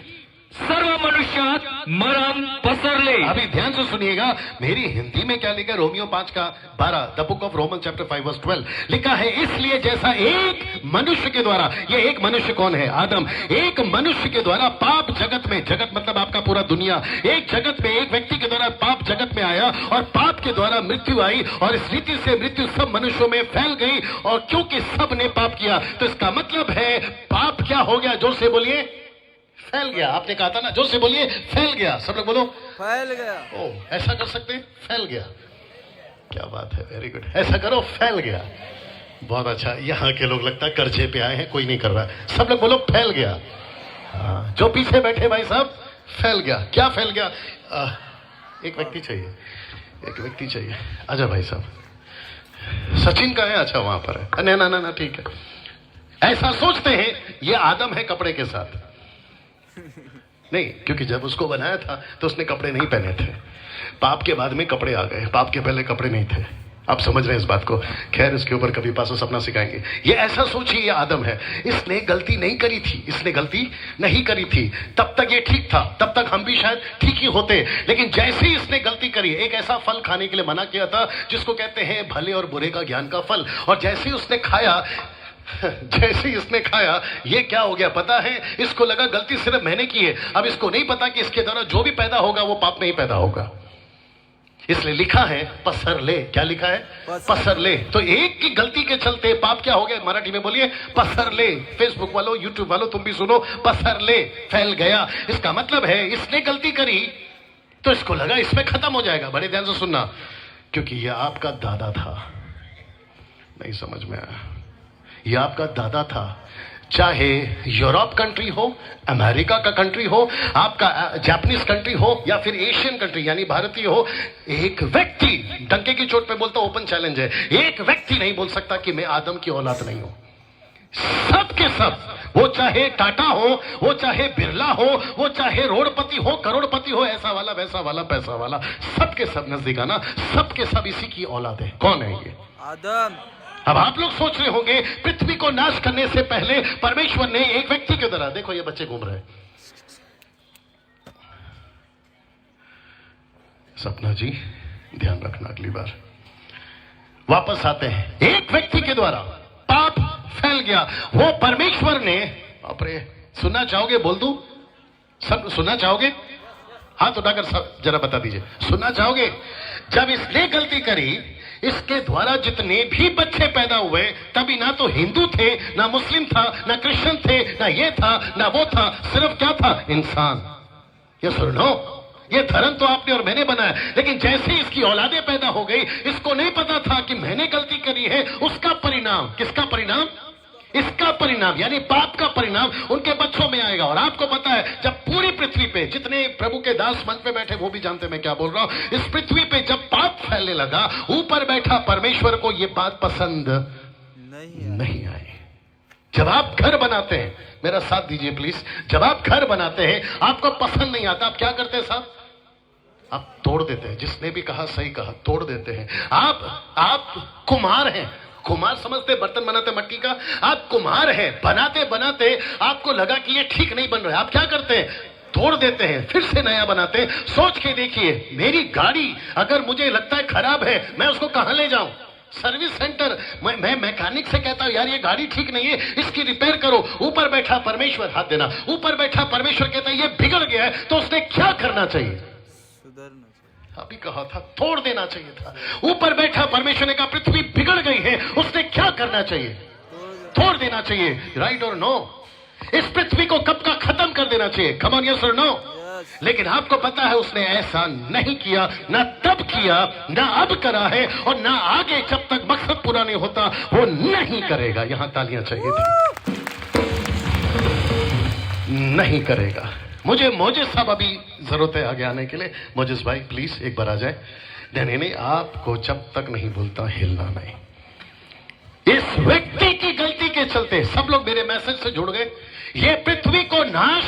सर्व मनुष्यात मरण पसरले। अभी ध्यान से सुनिएगा, मेरी हिंदी में क्या लिखा है, Romeo 5:12, the book of Roman chapter 5:12 लिखा है, इसलिए जैसा एक मनुष्य के द्वारा, ये एक मनुष्य कौन है, आदम, एक मनुष्य के द्वारा पाप जगत में, जगत मतलब आपका पूरा दुनिया, एक जगत में एक व्यक्ति के द्वारा पाप जगत में आया और पाप के द्वारा मृत्यु आई, और इस रीति से मृत्यु सब मनुष्यों में फैल गई, और क्योंकि सब ने पाप किया, तो इसका मतलब है पाप क्या हो गया, जोर से बोलिए, फैल गया। आपने कहा था ना, जोर से बोलिए, फैल गया। सब लोग बोलो, फैल गया। ओ, ऐसा कर सकते हैं, फैल गया। क्या बात है, वेरी गुड, ऐसा करो, फैल गया। बहुत अच्छा। यहाँ के लोग लगता है कर्जे पे आए हैं, कोई नहीं कर रहा। सब लोग बोलो, फैल गया। हाँ, जो पीछे बैठे भाई साहब, फैल गया। क्या फैल गया? एक व्यक्ति चाहिए, एक व्यक्ति चाहिए। अच्छा भाई साहब, सचिन का है? अच्छा वहां पर है। ना ठीक है। ऐसा सोचते हैं ये आदम है कपड़े के साथ। नहीं, क्योंकि जब उसको बनाया था तो उसने कपड़े नहीं पहने थे। पाप के बाद में कपड़े आ गए, पाप के पहले कपड़े नहीं थे। आप समझ रहे हैं इस बात को? खैर, इसके ऊपर कभी पासो सपना सिखाएंगे। ये ऐसा सोचिए, ये आदम है, इसने गलती नहीं करी थी, इसने गलती नहीं करी थी, तब तक ये ठीक था, तब तक हम भी शायद ठीक ही होते। लेकिन जैसे ही इसने गलती करी, एक ऐसा फल खाने के लिए मना किया था जिसको कहते हैं भले और बुरे का ज्ञान का फल, और जैसे ही उसने खाया, जैसे ही इसने खाया, ये क्या हो गया पता है? इसको लगा गलती सिर्फ मैंने की है। अब इसको नहीं पता कि इसके द्वारा जो भी पैदा होगा वो पाप नहीं पैदा होगा। इसलिए लिखा है पसरले। क्या लिखा है? पसरले। तो एक की गलती के चलते पाप क्या हो गया? मराठी में बोलिए, पसरले। फेसबुक वालों, यूट्यूब वालों, तुम भी सुनो, पसरले, फैल गया। इसका मतलब है इसने गलती करी तो इसको लगा इसमें खत्म हो जाएगा। बड़े ध्यान से सुनना, क्योंकि यह आपका दादा था। नहीं समझ में आया? यह आपका दादा था। चाहे यूरोप कंट्री हो, अमेरिका का कंट्री हो, आपका जापानीज कंट्री हो, या फिर एशियन कंट्री यानी भारतीय हो, एक व्यक्ति, डंके की चोट पे बोलता, ओपन चैलेंज है, एक व्यक्ति नहीं बोल सकता कि मैं आदम की औलाद नहीं हूं। सब के सब, वो चाहे टाटा हो, वो चाहे बिरला हो, वो चाहे रोडपति हो, करोड़पति हो, ऐसा वाला वैसा वाला पैसा वाला, सबके सब नजदीक आना, सबके सब इसी की औलाद है। कौन है ये? आदम। अब आप लोग सोच रहे होंगे पृथ्वी को नाश करने से पहले परमेश्वर ने एक व्यक्ति के द्वारा, देखो ये बच्चे घूम रहे हैं, सपना जी ध्यान रखना, अगली बार वापस आते हैं। एक व्यक्ति के द्वारा पाप फैल गया, वो परमेश्वर ने, अपने सुनना चाहोगे? बोल दूं? सब सुनना चाहोगे? हाथ उठाकर सब जरा बता दीजिए, सुनना चाहोगे? जब इसने गलती करी, इसके द्वारा जितने भी बच्चे पैदा हुए, तभी ना तो हिंदू थे, ना मुस्लिम था, ना क्रिश्चियन थे, ना ये था ना वो था, सिर्फ क्या था? इंसान। ये सुनो, ये धर्म तो आपने और मैंने बनाया, लेकिन जैसे ही इसकी औलादे पैदा हो गई, इसको नहीं पता था कि मैंने गलती करी है। उसका परिणाम, किसका परिणाम? इसका परिणाम, यानी पाप का परिणाम उनके बच्चों में आएगा। और आपको पता है, जब पूरी पृथ्वी पे, जितने प्रभु के दास मंच पे बैठे वो भी जानते मैं क्या बोल रहा हूं, इस पृथ्वी पे जब पाप फैलने लगा, ऊपर बैठा परमेश्वर को ये बात पसंद नहीं आई। जब आप घर बनाते हैं, मेरा साथ दीजिए प्लीज, जब आप घर बनाते हैं आपको पसंद नहीं आता, आप क्या करते हैं साहब? आप तोड़ देते हैं। जिसने भी कहा सही कहा, तोड़ देते हैं। आप कुम्हार हैं, कुम्हार समझते, बर्तन बनाते मट्टी का, आप कुम्हार हैं, बनाते बनाते आपको लगा कि ये ठीक नहीं बन रहा है, आप क्या करते हैं? तोड़ देते हैं, फिर से नया बनाते हैं। सोच के देखिए, मेरी गाड़ी अगर मुझे लगता है खराब है, मैं उसको कहां ले जाऊं? Service centre. मैं मैकेनिक से कहता हूं यार ये गाड़ी ठीक नहीं है, इसकी रिपेयर करो। ऊपर बैठा परमेश्वर, हाथ देना, ऊपर बैठा परमेश्वर कहता है ये बिगड़ गया है, तो उसने क्या करना चाहिए? अभी कहा था तोड़ देना चाहिए था। ऊपर बैठा परमेश्वर ने कहा पृथ्वी बिगड़ गई है, उसने क्या करना चाहिए? तोड़ देना चाहिए। राइट और नो? इस पृथ्वी को कब का खत्म कर देना चाहिए। कम ऑन, यस और नो? लेकिन आपको पता है उसने ऐसा नहीं किया, ना तब किया, ना अब करा है, और ना आगे जब तक मकसद पूरा नहीं होता वो नहीं करेगा। यहां तालियां चाहिए थी। नहीं करेगा। मुझे मोजेस साहब अभी जरूरत है आगे आने के लिए। मोजेस भाई प्लीज एक बार आ जाए। नहीं नहीं, आपको जब तक नहीं बोलता हिलना नहीं। इस व्यक्ति की गलती के चलते सब लोग मेरे मैसेज से जुड़ गए। ये पृथ्वी को नाश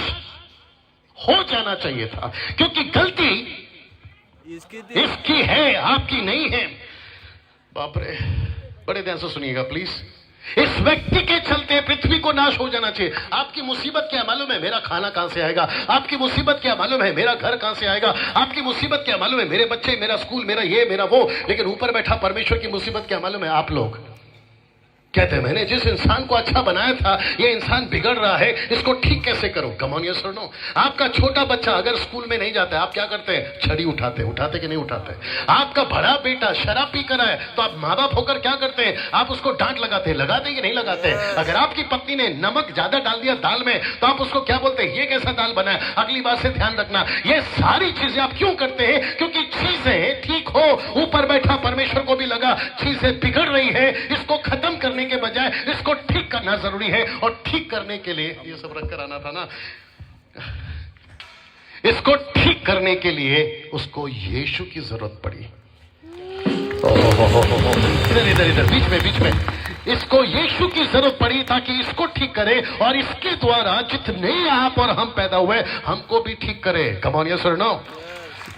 हो जाना चाहिए था, क्योंकि गलती इसकी है, आपकी नहीं है। बाप रे, बड़े ध्यान से सुनिएगा प्लीज। इस व्यक्ति के चलते पृथ्वी को नाश हो जाना चाहिए। आपकी मुसीबत क्या मालूम है? मेरा खाना कहां से आएगा? आपकी मुसीबत क्या मालूम है? मेरा घर कहां से आएगा? आपकी मुसीबत क्या मालूम है? मेरे बच्चे, मेरा स्कूल, मेरा ये, मेरा वो। लेकिन ऊपर बैठा परमेश्वर की मुसीबत क्या मालूम है? आप लोग कहते हैं मैंने जिस इंसान को अच्छा बनाया था, ये इंसान बिगड़ रहा है, इसको ठीक कैसे करो? कम ऑन यस और नो। आपका छोटा बच्चा अगर स्कूल में नहीं जाता है, आप क्या करते हैं? छड़ी उठाते कि नहीं उठाते? आपका बड़ा बेटा शराब पी कर आए तो आप माँ बाप होकर क्या करते हैं? आप उसको डांट लगाते हैं कि नहीं लगाते? अगर आपकी पत्नी ने नमक ज्यादा डाल दिया दाल में तो आप उसको क्या बोलते हैं? ये कैसा दाल बना है, अगली बार से ध्यान रखना। ये सारी चीजें आप क्यों करते हैं? क्योंकि चीजें ठीक हो, ऊपर बैठा परमेश्वर को भी लगा चीजें बिगड़ रही है, इसको खत्म करने के बजाय इसको ठीक करना जरूरी है। और ठीक करने के लिए ये सब रख कर आना था ना, इसको ठीक करने के लिए उसको यीशु की जरूरत पड़ी। इधर इधर बीच में इसको यीशु की जरूरत पड़ी ताकि इसको ठीक करे, और इसके द्वारा जितने आप और हम पैदा हुए हमको भी ठीक करे। कम ऑन यस और नो।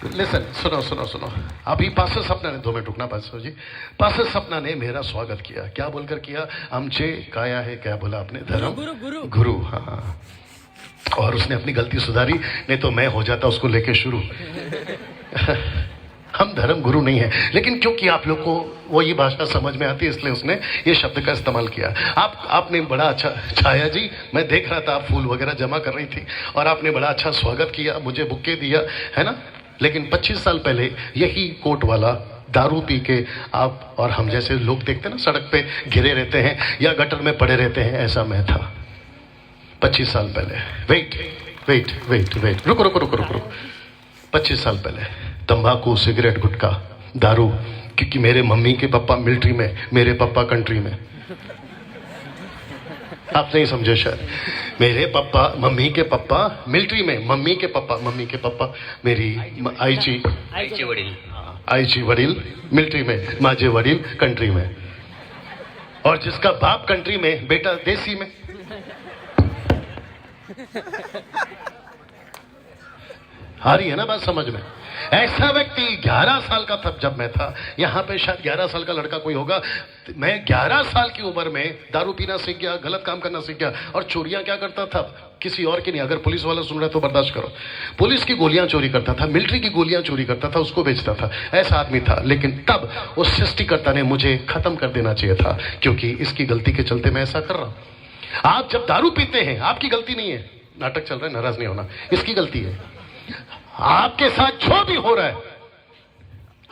लिसन, सुनो। अभी पास्टर सपना ने, 2 मिनट रुकना पास्टर जी। पास्टर सपना ने मेरा स्वागत किया। क्या बोलकर किया? आमचे काया है, क्या बोला आपने? धर्म गुरु। हाँ, और उसने अपनी गलती सुधारी, नहीं तो मैं हो जाता उसको लेके शुरू। हम धर्म गुरु नहीं है, लेकिन क्योंकि आप लोग को वो ये भाषा समझ में आती है इसलिए उसने ये शब्द का इस्तेमाल किया। आपने बड़ा अच्छा, छाया जी मैं देख रहा था आप फूल वगैरह जमा कर रही थी और आपने बड़ा अच्छा स्वागत किया, मुझे बुक्के दिया, है ना। लेकिन 25 साल पहले यही कोट वाला दारू पी के आप और हम जैसे लोग देखते हैं ना, सड़क पे गिरे रहते हैं या गटर में पड़े रहते हैं, ऐसा मैं था 25 साल पहले। वेट, रुको। 25 साल पहले तंबाकू, सिगरेट, गुटखा, दारू, क्योंकि मेरे मम्मी के पापा मिलिट्री में, मेरे पापा कंट्री में। आप नहीं समझे शायद। मेरे पापा, मम्मी के पापा मिलिट्री में, मम्मी के पापा मेरी आईची वडील मिलिट्री में, माझे वडील कंट्री में, और जिसका बाप कंट्री में, बेटा देसी में। आ रही है ना बात समझ में? ऐसा व्यक्ति 11 साल का था जब मैं था यहाँ पे, शायद 11 साल का लड़का कोई होगा। मैं 11 साल की उम्र में दारू पीना सीख गया, गलत काम करना सीख गया, और चोरियां क्या करता था, किसी और की नहीं। अगर पुलिस वाला सुन रहा है तो बर्दाश्त करो। पुलिस की गोलियां चोरी करता था, मिलिट्री की गोलियां चोरी करता था, उसको बेचता था, ऐसा आदमी था। लेकिन तब उस सृष्टिकर्ता ने मुझे खत्म कर देना चाहिए था, क्योंकि इसकी गलती के चलते मैं ऐसा कर रहा हूं। आप जब दारू पीते हैं, आपकी गलती नहीं है, नाटक चल रहा है, नाराज नहीं होना, इसकी गलती है। आपके साथ जो भी हो रहा है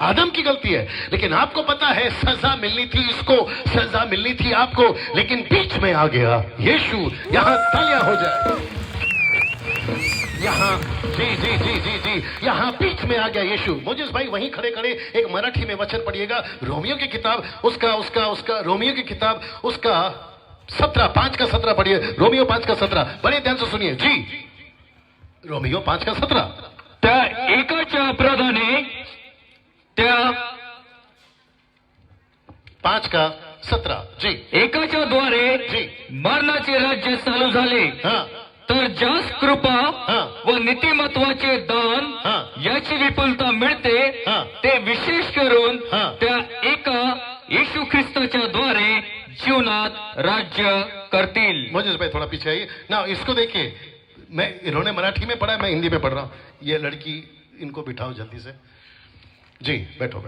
आदम की गलती है, लेकिन आपको पता है सजा मिलनी थी इसको, सजा मिलनी थी आपको, लेकिन बीच में आ गया यीशु। यहां तालियां हो जाए, यहां जी, यहां बीच में आ गया यीशु। मुझे भाई वहीं खड़े खड़े एक मराठी में वचन पढ़िएगा, रोमियो की किताब, उसका रोमियो की किताब, उसका 5 का 17 पढ़िए। रोमियो 5 का 17, बड़े ध्यान से सुनिए जी। रोमियो 5 का 17। त्या एकाच्या अपराधाने, त्या 5 का 17 जी, एकाच्या द्वारे जी मरणाचे राज्य चालू झाले, हां, तर ज्यास कृपा हां, व नीतिमत्वाचे दान हां, याची विपुलता मिळते, हां, ते विशेष करून हां, त्या एका येशू ख्रिस्ताच्या द्वारे जीवनात राज्य करतील। मुझे भाई थोड़ा पीछे आइए ना, इसको देखिए। इन्होंने मराठी में पढ़ा, मैं हिंदी में पढ़ रहा हूं। ये लड़की, इनको बिठाओ जल्दी से जी, बैठो।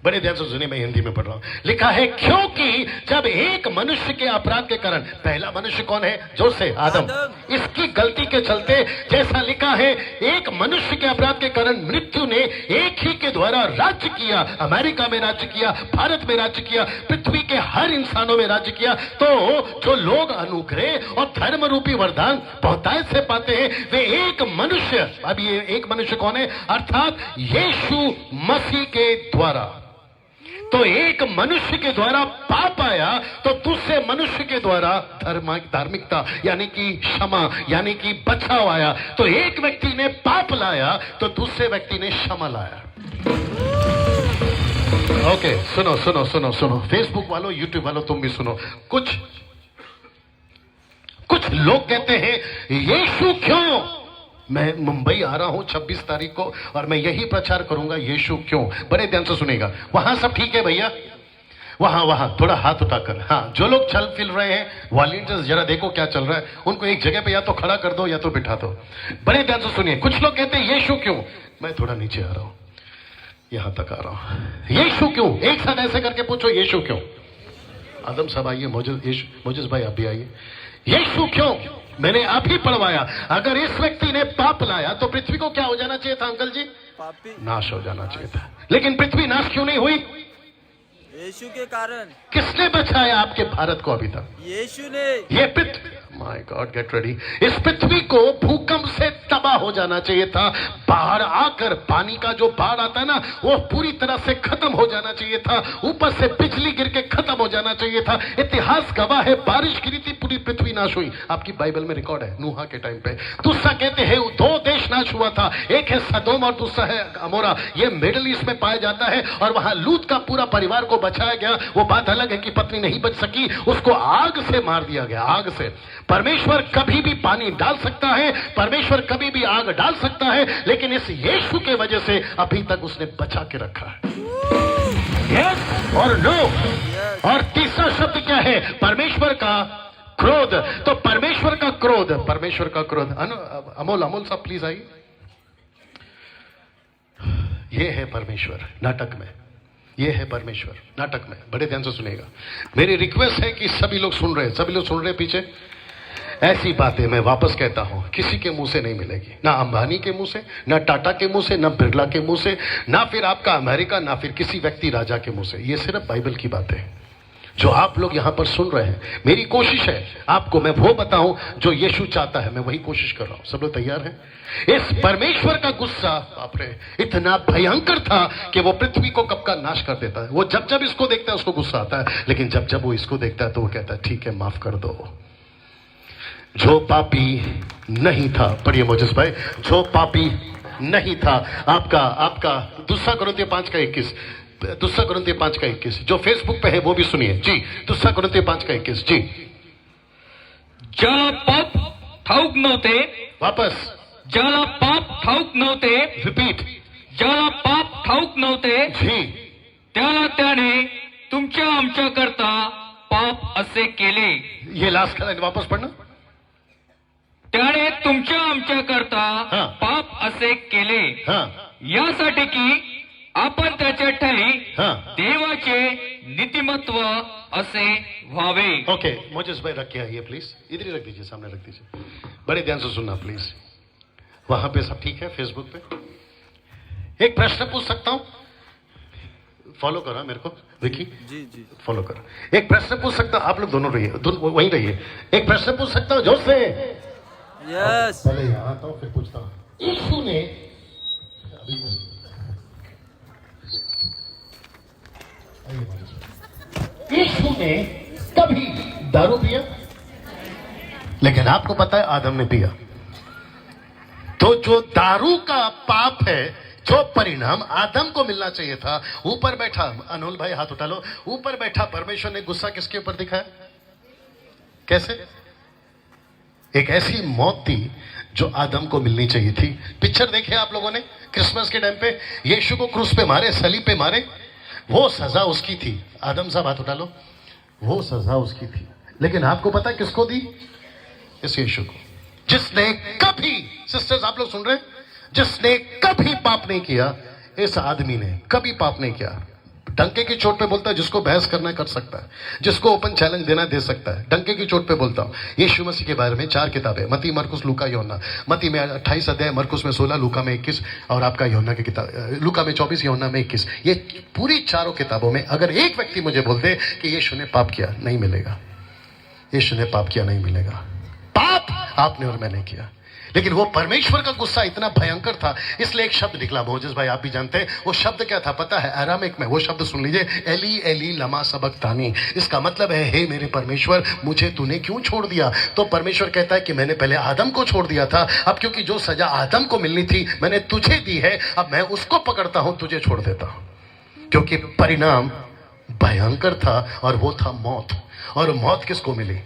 बड़े ध्यान से सुनिए, मैं हिंदी में पढ़ रहा हूं। लिखा है, क्योंकि जब एक मनुष्य के अपराध के कारण, पहला मनुष्य कौन है? जो से आदम, इसकी गलती के चलते, जैसा लिखा है, एक मनुष्य के अपराध के कारण मृत्यु ने एक ही के द्वारा राज्य किया। अमेरिका में राज्य किया, भारत में राज्य किया, पृथ्वी के हर इंसानों में राज्य किया। तो जो लोग अनुग्रह और धर्म रूपी वरदान बहुतायत से पाते हैं, वे एक मनुष्य, अब ये एक मनुष्य कौन है? अर्थात यीशु मसीह के द्वारा। तो एक मनुष्य के द्वारा पाप आया, तो दूसरे मनुष्य के द्वारा धार्मिकता यानी कि क्षमा यानी कि बचाव आया। तो एक व्यक्ति ने पाप लाया, तो दूसरे व्यक्ति ने क्षमा लाया। ओके, सुनो सुनो सुनो सुनो, फेसबुक वालों, यूट्यूब वालों, तुम भी सुनो। कुछ लोग कहते हैं यीशु क्यों? मैं मुंबई आ रहा हूं 26 तारीख को और मैं यही प्रचार करूंगा, यीशु क्यों। बड़े ध्यान से सुनेगा। वहां सब ठीक है भैया? वहां थोड़ा हाथ उठाकर, हाँ, जो लोग चल फिर रहे हैं वॉलंटियर्स, जरा देखो क्या चल रहा है, उनको एक जगह पे या तो खड़ा कर दो या तो बिठा दो। बड़े ध्यान से सुनिए। कुछ लोग कहते हैं यीशु क्यों? मैं थोड़ा नीचे आ रहा हूं, यहां तक आ रहा हूं। यीशु क्यों? एक साथ ऐसे करके पूछो, यीशु क्यों? आदम साहब आइए, मोजिस भाई आप भी आइए। यीशु क्यों? मैंने आप ही पढ़वाया। अगर इस व्यक्ति ने पाप लाया तो पृथ्वी को क्या हो जाना चाहिए था अंकल जी? पापी नाश हो जाना चाहिए था। लेकिन पृथ्वी नाश क्यों नहीं हुई? यीशु के कारण। किसने बचाया आपके भारत को अभी तक? यीशु ने। ये पृथ्वी, माय गॉड, गेट रेडी। इस पृथ्वी को भूकंप से तबाह हो जाना चाहिए था। बाढ़ आकर, पानी का जो बाढ़ आता है ना, वो पूरी तरह से खत्म हो जाना चाहिए था। ऊपर से बिजली गिर के खत्म हो जाना चाहिए था। इतिहास गवाह है, बारिश गिरी थी, पूरी पृथ्वी नाश हुई। आपकी बाइबल में रिकॉर्ड है, नूहा के टाइम पे। दूसरा कहते हैं 2 देश नाश हुआ था, एक है सदोम और दूसरा है अमोरा। ये मिडिल ईस्ट में पाया जाता है और वहां लूत का पूरा परिवार को बचाया गया। वो बात अलग है कि पत्नी नहीं बच सकी, उसको आग से मार दिया गया, आग से। परमेश्वर कभी भी पानी डाल सकता है, परमेश्वर कभी भी आग डाल सकता है, लेकिन इस यीशु के वजह से अभी तक उसने बचा के रखा है। यस और नो। और तीसरा शब्द क्या है? परमेश्वर का क्रोध। तो परमेश्वर का क्रोध, परमेश्वर का क्रोध। अमोल साहब प्लीज आइए। ये है परमेश्वर नाटक में, ये है परमेश्वर नाटक में। बड़े ध्यान से सुनेगा। मेरी रिक्वेस्ट है कि सभी लोग सुन रहे हैं, सभी लोग सुन रहे हैं पीछे। ऐसी बातें मैं वापस कहता हूं, किसी के मुंह से नहीं मिलेगी, ना अंबानी के मुंह से, ना टाटा के मुंह से, ना बिरला के मुंह से, ना फिर आपका अमेरिका, ना फिर किसी व्यक्ति राजा के मुंह से। ये सिर्फ बाइबल की बातें हैं जो आप लोग यहां पर सुन रहे हैं। मेरी कोशिश है आपको मैं वो बताऊं जो यीशु चाहता है, मैं वही कोशिश कर रहा हूं। सब लोग तैयार हैं? इस परमेश्वर का गुस्सा, बाप रे, इतना भयंकर था कि वो पृथ्वी को कब का नाश कर देता है। वो जब जब इसको देखता है उसको गुस्सा आता है, लेकिन जब जब वो इसको देखता है तो वो कहता है ठीक है, माफ कर दो। जो पापी नहीं था, पढ़िए मोजिस भाई, जो पापी नहीं था, आपका 2 कोरिन्थिय 5:21, 2 कोरिन्थिय 5:21, जो फेसबुक पे है वो भी सुनिए जी। 2 कोरिन्थिय 5:21 जी। ज्याला पाप ठाऊक नव्हते, वापस, ज्याला पाप ठाऊक नव्हते, रिपीट, ज्याला पाप ठाऊक नव्हते, जी, त्याला त्याने तुमच्या आमच्या करता पाप असे केले। ये लास्ट का वापस पढ़ना। त्याने तुमच्या आमच्या करता हां. पाप असे केले, हाँ यासाठी की आपण त्याच्या ठाई हां, देवाचे नीतिमत्व असे व्हावे। ओके। मोजिस भाई रख के आइए प्लीज, इधर ही रख दीजिए, सामने रख दीजिए। बड़े ध्यान से सुनना प्लीज। वहां पे सब ठीक है? फेसबुक पे एक प्रश्न पूछ सकता हूं? फॉलो करो मेरे को, विकी जी जी फॉलो करो। एक प्रश्न पूछ सकता हूं? आप लोग दोनों रहिए, वहीं रहिए। एक प्रश्न पूछ सकता हूं जोर से? यस। पहले यहाँ आता हूं फिर पूछता हूं। यीशु ने यीशु ने कभी दारू पिया? लेकिन आपको पता है आदम ने पिया। तो जो दारू का पाप है, जो परिणाम आदम को मिलना चाहिए था, ऊपर बैठा, अनोल भाई हाथ उठा लो, ऊपर बैठा परमेश्वर ने गुस्सा किसके ऊपर दिखाया? कैसे? एक ऐसी मौत थी जो आदम को मिलनी चाहिए थी। पिक्चर देखे आप लोगों ने क्रिसमस के टाइम पे? यीशु को क्रूस पे मारे, सलीब पे मारे, वो सजा उसकी थी। आदम साहब हाथ उठा लो, वो सजा उसकी थी। लेकिन आपको पता है किसको दी? इस यीशु को, जिसने कभी, सिस्टर्स आप लोग सुन रहे हैं, जिसने कभी पाप नहीं किया। इस आदमी ने कभी पाप नहीं किया। डंके की चोट पे बोलता है, जिसको बहस करना है कर सकता है, जिसको ओपन चैलेंज देना दे सकता है। डंके की चोट पे बोलता हूं। यीशु मसीह के बारे में 4 किताबें, मती, मरकुस, लूका, यूहन्ना। मती में 28 अध्याय, मरकुस में 16, लूका में 21 और आपका यूहन्ना की किताब, लूका में 24, यूहन्ना में 21। ये पूरी चारों किताबों में अगर एक व्यक्ति मुझे बोल दे कि यीशु ने पाप किया, नहीं मिलेगा। यीशु ने पाप किया, नहीं मिलेगा। पाप आपने और मैंने किया। लेकिन वो परमेश्वर का गुस्सा इतना भयंकर था, इसलिए एक शब्द निकला। मोजेस भाई आप भी जानते हैं वो शब्द क्या था पता है? अरामिक में वो शब्द सुन लीजिए, एली एली लमा सबक्तानी। इसका मतलब है, हे मेरे परमेश्वर, मुझे तूने क्यों छोड़ दिया? तो परमेश्वर कहता है कि मैंने पहले आदम को छोड़ दिया था, अब क्योंकि जो सजा आदम को मिलनी थी मैंने तुझे दी है, अब मैं उसको पकड़ता हूं, तुझे छोड़ देता हूं। क्योंकि परिणाम भयंकर था और वो था मौत। और मौत किसको मिली?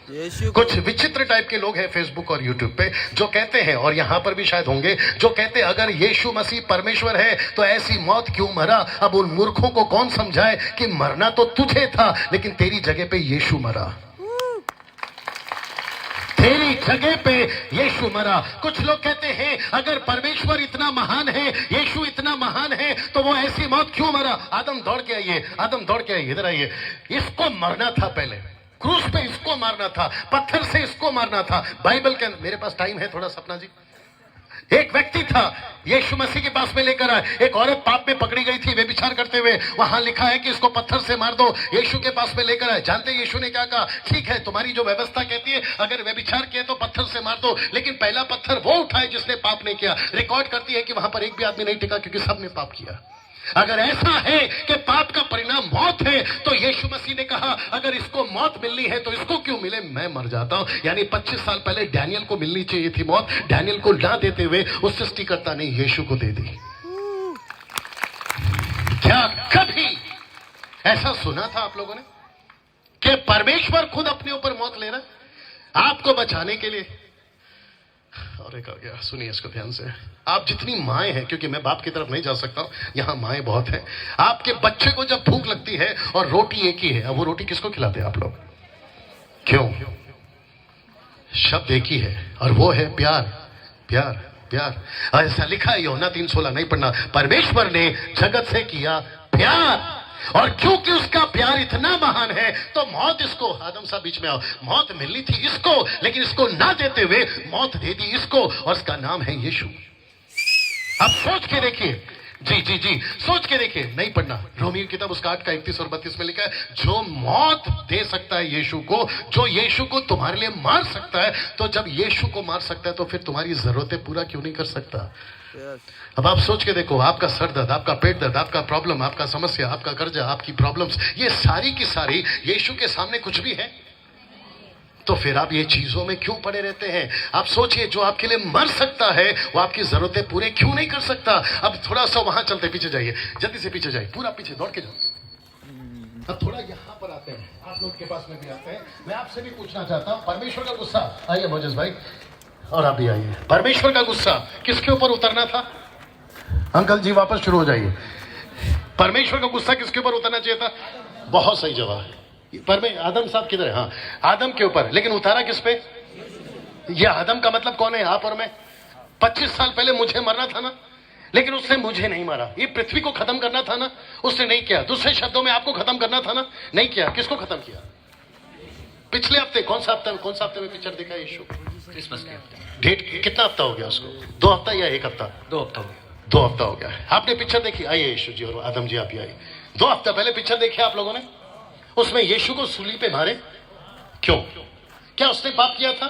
यीशु कुछ विचित्र टाइप के लोग हैं फेसबुक और यूट्यूब पे जो कहते हैं, और यहां पर भी शायद होंगे, जो कहते हैं अगर यीशु मसीह परमेश्वर है तो ऐसी मौत क्यों मरा। अब उन मूर्खों को कौन समझाए कि मरना तो तुझे था, लेकिन तेरी जगह पे यीशु मरा। तेरी जगह पे यीशु मरा। कुछ लोग कहते हैं अगर परमेश्वर इतना महान है, यीशु इतना महान है, तो वो ऐसी मौत क्यों मरा। आदम दौड़ के आइए, आदम दौड़ के आइए, इधर आइए। इसको मरना था पहले, क्रूस पे इसको मारना था, पत्थर से इसको मारना था। बाइबल के, मेरे पास टाइम है थोड़ा, सपना जी। एक व्यक्ति था, यीशु मसीह के पास में लेकर आए। एक औरत पाप में पकड़ी गई थी व्यभिचार करते हुए, वहां लिखा है कि इसको पत्थर से मार दो। यीशु के पास में लेकर आए। जानते यीशु ने क्या कहा? ठीक है, तुम्हारी जो व्यवस्था कहती है अगर व्यभिचार किया तो पत्थर से मार दो, लेकिन पहला पत्थर वो उठाए जिसने पाप नहीं किया। रिकॉर्ड करती है कि वहां पर एक भी आदमी नहीं टिका, क्योंकि सबने पाप किया। अगर ऐसा है कि पाप का परिणाम मौत है, तो यीशु मसीह ने कहा अगर इसको मौत मिलनी है तो इसको क्यों मिले, मैं मर जाता हूं। यानी 25 साल पहले डैनियल को मिलनी चाहिए थी मौत, डैनियल को ना देते हुए उस सृष्टिकर्ता ने यीशु को दे दी। क्या कभी ऐसा सुना था आप लोगों ने कि परमेश्वर खुद अपने ऊपर मौत ले रहा है आपको बचाने के लिए? और एक आ गया, सुनिए इसको ध्यान से। आप जितनी माएं हैं, क्योंकि मैं बाप की तरफ नहीं जा सकता हूं, यहां माएं बहुत हैं। आपके बच्चे को जब भूख लगती है और रोटी एक ही है, अब वो रोटी किसको खिलाते हैं आप लोग? क्यों? शब्द एक ही है और वो है प्यार, प्यार, प्यार। ऐसा लिखा है यूहन्ना 3:16, नहीं पढ़ना। परमेश्वर ने जगत से किया प्यार, और क्योंकि उसका प्यार इतना महान है तो मौत इसको, आदम साहब बीच में आओ, मौत मिलनी थी इसको, लेकिन इसको ना देते हुए मौत दे दी इसको, और इसका नाम है यीशु। अब सोच के देखिए, जी जी जी, सोच के देखिए। नहीं पढ़ना, रोमियो किताब उसका 8 का 31 और 32 में लिखा है जो मौत दे सकता है यीशु को, जो यीशु को तुम्हारे लिए मार सकता है, तो जब यीशु को मार सकता है तो फिर तुम्हारी जरूरतें पूरा क्यों नहीं कर सकता? अब आप सोच के देखो, आपका सर दर्द, आपका पेट दर्द, आपका प्रॉब्लम, आपका समस्या, आपका कर्जा, आपकी प्रॉब्लम्स, ये सारी की सारी यीशु के सामने कुछ भी है? तो फिर आप ये चीजों में क्यों पड़े रहते हैं? आप सोचिए, जो आपके लिए मर सकता है वो आपकी जरूरतें पूरे क्यों नहीं कर सकता? अब थोड़ा सा वहां चलते, पीछे जाइए, जल्दी से पीछे जाइए, पूरा पीछे दौड़ के जाओ। अब थोड़ा यहाँ पर आते हैं, आप लोग के पास में भी आते हैं। मैं आपसे भी पूछना चाहता हूँ, परमेश्वर का गुस्सा, आइए मोजेस भाई, और आप भी आइए। परमेश्वर का गुस्सा किसके ऊपर उतरना था? अंकल जी वापस शुरू हो जाइए। परमेश्वर का गुस्सा किसके ऊपर उतरना चाहिए था? बहुत सही जवाब। आदम साहब किधर है? हाँ, आदम के ऊपर, लेकिन उतारा किस पे? यह आदम का मतलब कौन है? आप और मैं। 25 साल पहले मुझे मरना था ना, लेकिन उसने मुझे नहीं मारा। ये पृथ्वी को खत्म करना था ना, उसने नहीं किया। दूसरे शब्दों में आपको खत्म करना था ना, नहीं किया। किसको खत्म किया? पिछले हफ्ते, कौन सा हफ्ते में पिक्चर देखा यीशु? क्रिसमस के हफ्ते। डेट कितना हफ्ता हो गया उसको? 2 हफ्ता या 1 हफ्ता? 2 हफ्ता हो गया। 2 हफ्ता हो गया। आपने पिक्चर देखी? आइए यीशु जी और आदम जी, आप ही आइए। 2 हफ्ता पहले पिक्चर देखी आप लोगों ने? उसमें यीशु को सूली पे मारे, क्यों? क्या उसने पाप किया था?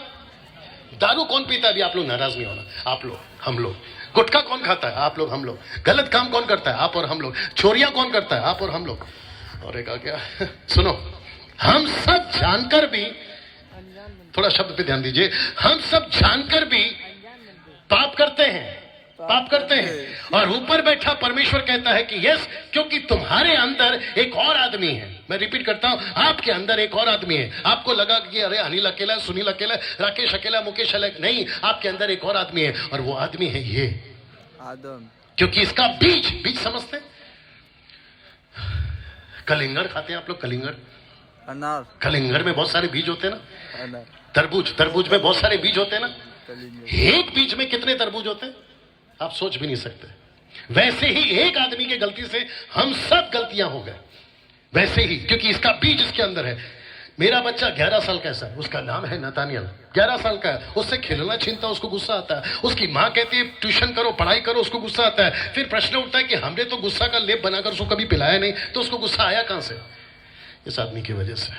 दारू कौन पीता है? अभी आप लोग नाराज नहीं होना, आप लोग, हम लोग। गुटखा कौन खाता है? आप लोग, हम लोग। गलत काम कौन करता है? आप और हम लोग। चोरियां कौन करता है? आप और हम लोग। और एक आ गया, सुनो, हम सब जानकर भी, थोड़ा शब्द पे ध्यान दीजिए, हम सब जानकर भी पाप करते हैं, पाप करते हैं। और ऊपर बैठा परमेश्वर कहता है कि यस, क्योंकि तुम्हारे अंदर एक और आदमी है। मैं रिपीट करता हूं, आपके अंदर एक और आदमी है। आपको लगा कि अरे अनिल अकेला है, सुनील अकेला है, राकेश अकेला, मुकेश अलग, नहीं, आपके अंदर एक और आदमी है, और वो आदमी है ये आदम। क्योंकि इसका बीज समझते? कलिंगर खाते हैं आप लोग? कलिंगर, अनार। कलिंगर में बहुत सारे बीज होते हैं ना। अनार। तरबूज में बहुत सारे बीज होते हैं ना। कलिंगर। एक बीज में कितने तरबूज होते हैं आप सोच भी नहीं सकते। वैसे ही एक आदमी की गलती से हम सब गलतियां हो गए, वैसे ही, क्योंकि इसका बीज इसके अंदर है। मेरा बच्चा 11 साल का है, उसका नाम है नतानियल, 11 साल का है। उससे खेलना छीनता, उसको गुस्सा आता है। उसकी माँ कहती है ट्यूशन करो, पढ़ाई करो, उसको गुस्सा आता है। फिर प्रश्न उठता है कि हमने तो गुस्सा का लेप बनाकर उसको कभी पिलाया नहीं, तो उसको गुस्सा आया कहां से? इस आदमी की वजह से,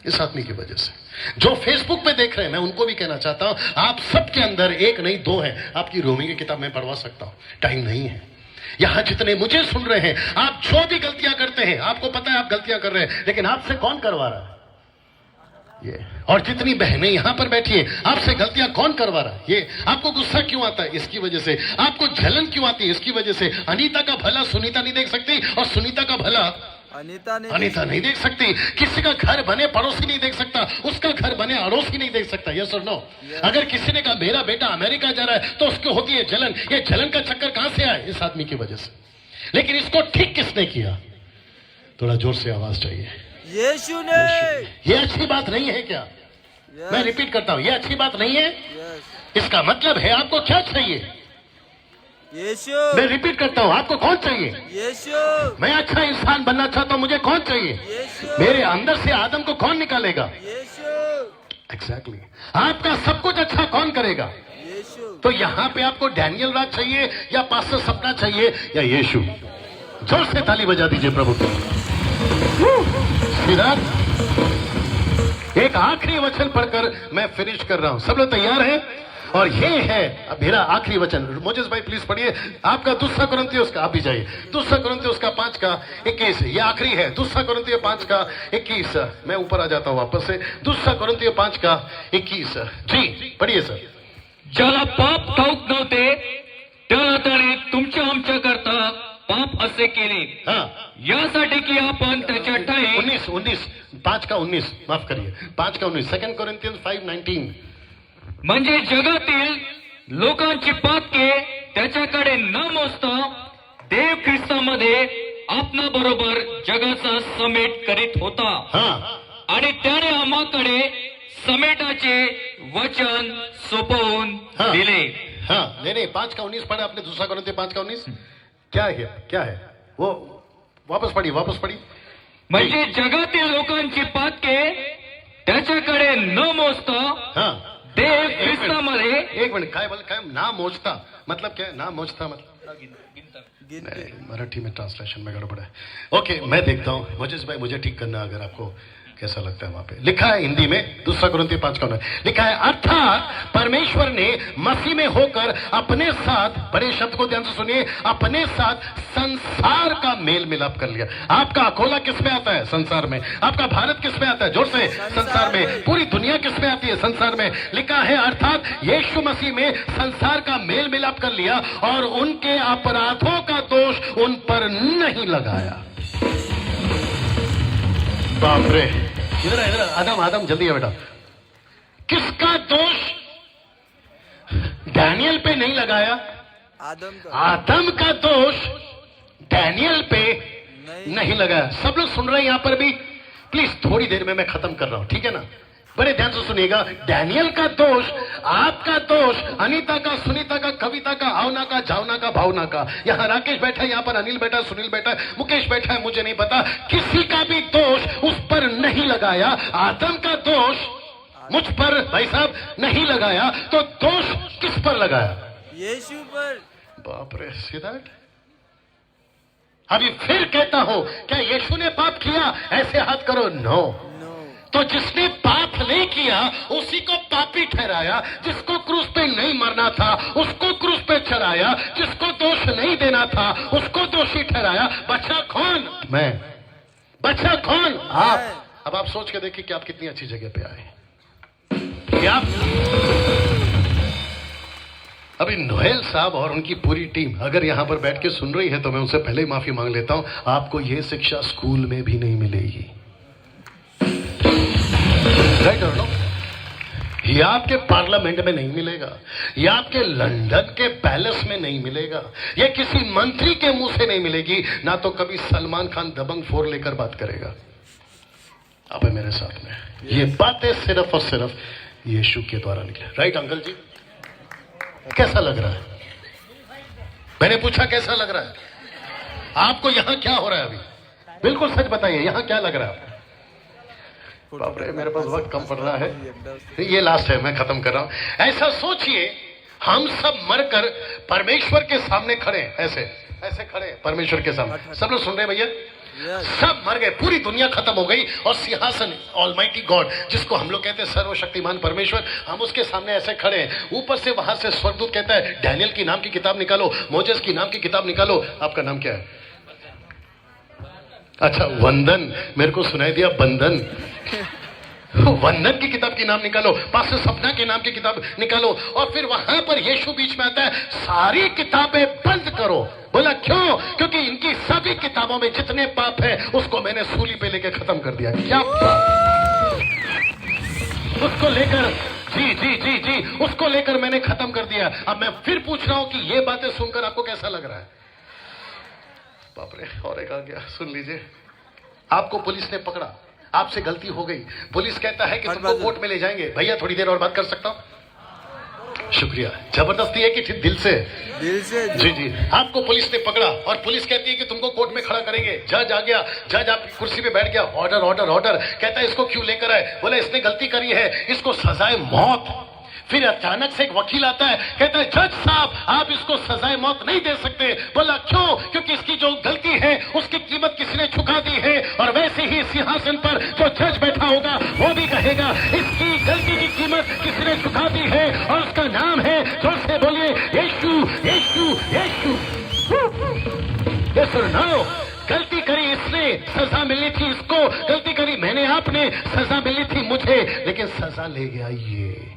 इस आदमी की वजह से। जो फेसबुक पे देख रहे हैं, मैं उनको भी कहना चाहता हूं, आप सबके अंदर एक नहीं 2 है। आपकी रोमी की किताब में पढ़वा सकता हूं, टाइम नहीं है। यहां जितने मुझे सुन रहे हैं, आप जो भी गलतियां करते हैं, आपको पता है आप गलतियां कर रहे हैं, लेकिन आपसे कौन करवा रहा है? ये और जितनी बहनें यहाँ पर बैठी हैं, आपसे गलतियां कौन करवा रहा है? ये आपको गुस्सा क्यों आता है? इसकी वजह से। आपको जलन क्यों आती है? इसकी वजह से। अनीता का भला सुनीता नहीं देख सकती, और सुनीता का भला अनीता नहीं देख सकती। किसी का घर बने पड़ोसी नहीं देख सकता, उसका घर बने अड़ोसी नहीं देख सकता। यस और नो? अगर किसी ने कहा मेरा बेटा अमेरिका जा रहा है तो उसको होती है जलन। ये जलन का चक्कर कहां से आया? इस आदमी की वजह से। लेकिन इसको ठीक किसने किया? थोड़ा जोर से आवाज चाहिए। यीशु ने। ये अच्छी बात नहीं है क्या? मैं रिपीट करता हूं, ये अच्छी बात नहीं है। इसका मतलब है आपको क्या चाहिए? यीशु। मैं रिपीट करता हूं, आपको कौन चाहिए? यीशु। मैं अच्छा इंसान बनना चाहता हूं, मुझे कौन चाहिए? यीशु। मेरे अंदर से आदम को कौन निकालेगा? यीशु। एग्जैक्टली। आपका सब कुछ अच्छा कौन करेगा? यीशु। तो यहाँ पे आपको डैनियल राज चाहिए, या पास्टर सपना चाहिए, या यीशु? जोर से ताली बजा दीजिए प्रभु को। एक आखिरी वचन पढ़कर मैं फिनिश कर रहा हूं। सब लोग तैयार हैं? और ये है अब मेरा आखिरी वचन। मोजेस भाई प्लीज पढ़िए आपका दूसरा कुरिन्थियों का। आप भी जाइए। दूसरा कुरिन्थियों का 5:21। ये आखिरी है। दूसरा कुरिन्थियों 5:21। मैं ऊपर आ जाता हूं वापस से। दूसरा कुरिन्थियों 5:21 जी पढ़िए सर। ज्याला पाप ठाऊक नव्हते त्याला त्याने तुमच्या आमच्या करता पाप असे केले, हाँ यासाठी की आपण त्याच्या ठाई 19 5:19 माफ करिए 5:19 सेकंड कोरिन्थियन्स 5:19 म्हणजे जगातील लोकांची पातके त्याच्याकडे न मोजता देव ख्रिस्तामध्ये आपणा बरोबर जगाचा समेट करीत होता, हाँ आणि त्याने आम्हाकडे समेटाचे वचन सोपवून हाँ दिले। हाँ नहीं 5:19 पढ़ा आपने। दूसरा कोरिन्थियों 5:19 क्या है वो? वापस पढ़िए। म्हणजे जगातील लोकांची पातके त्याच्याकडे न मोजता हाँ देव ख्रिस्तामध्ये एक मिनट काय ना मोजता मतलब क्या है? ना मोजता मतलब नहीं, मराठी में ट्रांसलेशन में गड़बड़ है। ओके मैं देखता हूँ। मोजेस भाई मुझे ठीक करना अगर आपको कैसा लगता है। वहां पे लिखा है हिंदी में दूसरा कुरिन्थियों 5:19 लिखा है, अर्थात परमेश्वर ने मसीह में होकर अपने साथ, बड़े शब्द को ध्यान से सुनिए, अपने साथ संसार का मेल मिलाप कर लिया। आपका अकोला किस में आता है? संसार में। आपका भारत किस में आता है? जोर से संसार में। पूरी दुनिया किस में आती है? संसार में। लिखा है अर्थात यीशु मसीह में संसार का मेल मिलाप कर लिया और उनके अपराधों का दोष उन पर नहीं लगाया। बाप रे, इधर आदम जल्दी है बेटा। किसका दोष डैनियल पे नहीं लगाया? आदम का दोष डैनियल पे नहीं लगाया। सब लोग सुन रहे हैं यहाँ पर भी? प्लीज थोड़ी देर में मैं खत्म कर रहा हूं, ठीक है ना? बड़े ध्यान से सुनिएगा। डैनियल का दोष, आपका दोष, अनीता का, सुनीता का, कविता का, आवना का, जावना का, भावना का, यहाँ राकेश बैठा है, यहाँ पर अनिल बैठा है, सुनील बैठा है, मुकेश बैठा है, मुझे नहीं पता, किसी का भी दोष उस पर नहीं लगाया। आदम का दोष मुझ पर भाई साहब नहीं लगाया, तो दोष किस पर लगाया? यीशु पर। बाप रे, सी दैट? अभी फिर कहता हूं, क्या यीशु ने पाप किया? ऐसे हाथ करो। नो। तो जिसने पाप नहीं किया उसी को पापी ठहराया। जिसको क्रूस पे नहीं मरना था उसको क्रूस पे चढ़ाया। जिसको दोष नहीं देना था उसको दोषी ठहराया। बचा कौन? मैं। बचा कौन? आप। अब आप सोच के देखिए कि आप कितनी अच्छी जगह पे आए। क्या अभी नोएल साहब और उनकी पूरी टीम अगर यहां पर बैठ के सुन रही है तो मैं उनसे पहले ही माफी मांग लेता हूं। आपको यह शिक्षा स्कूल में भी नहीं मिलेगी। राइट और नो? ये आपके पार्लियामेंट में नहीं मिलेगा, ये आपके लंदन के पैलेस में नहीं मिलेगा, ये किसी मंत्री के मुंह से नहीं मिलेगी, ना तो कभी सलमान खान दबंग 4 लेकर बात करेगा। आप है मेरे साथ में। ये बातें सिर्फ और सिर्फ यीशु के द्वारा निकले। राइट अंकल जी? कैसा लग रहा है? मैंने पूछा कैसा लग रहा है? आपको यहां क्या हो रहा है अभी? बिल्कुल सच बताइए, यहां क्या लग रहा है आपको? बाप रे, मेरे पास वक्त कम पड़ रहा है। ये लास्ट है, मैं खत्म कर रहा हूं। ऐसा सोचिए, हम सब मरकर परमेश्वर के सामने खड़े, ऐसे खड़े परमेश्वर के सामने। सब लोग सुन रहे हैं भैया? सब मर गए, पूरी दुनिया खत्म हो गई और सिंहासन ऑलमाइटी गॉड, जिसको हम लोग कहते हैं सर्वशक्तिमान परमेश्वर, हम उसके सामने ऐसे खड़े हैं। ऊपर से वहां से स्वर्गदूत कहता है डैनियल की नाम की किताब निकालो, मोजेस की नाम की किताब निकालो। आपका नाम क्या है? अच्छा, वंदन। मेरे को सुनाई दिया बंधन। वन्नत की किताब के नाम निकालो, पास्टर सपना के नाम की किताब निकालो, और फिर वहां पर यीशु बीच में आता है, सारी किताबें बंद करो। बोला क्यों? क्योंकि इनकी सभी किताबों में जितने पाप है उसको मैंने सूली पे लेके खत्म कर दिया। क्या उसको लेकर जी जी जी जी उसको लेकर मैंने खत्म कर दिया। अब मैं फिर पूछ रहा हूं कि ये बातें सुनकर आपको कैसा लग रहा है? बाप रे, और एक आ गया, सुन लीजिए। आपको पुलिस ने पकड़ा, आपसे गलती हो गई, पुलिस कहता है कि तुमको कोर्ट में ले जाएंगे। भैया थोड़ी देर और बात कर सकता हूं? शुक्रिया। जबरदस्ती है कि दिल से? दिल से। जी जी। आपको पुलिस ने पकड़ा और पुलिस कहती है कि तुमको कोर्ट में खड़ा करेंगे। जज आ गया, जज आपकी कुर्सी पे बैठ गया, ऑर्डर ऑर्डर ऑर्डर। कहता है इसको क्यों लेकर आए? बोला इसने गलती करी है, इसको सजाए मौत। फिर अचानक से एक वकील आता है, कहता है जज साहब आप इसको सजाए मौत नहीं दे सकते। बोला क्यों? क्योंकि इसकी जो गलती है उसकी कीमत किसी ने चुका दी है, और वैसे ही सिंहासन पर जो जज बैठा होगा वो भी कहेगा इसकी गलती की कीमत किसी ने चुका दी है, और उसका नाम है, जोर से बोलिए, यीशु यीशु यीशु। यस और नो? गलती करी इसने, सजा मिलनी थी इसको, गलती करी मैंने, आपने, सजा मिलनी थी मुझे, लेकिन सजा ले गया ये।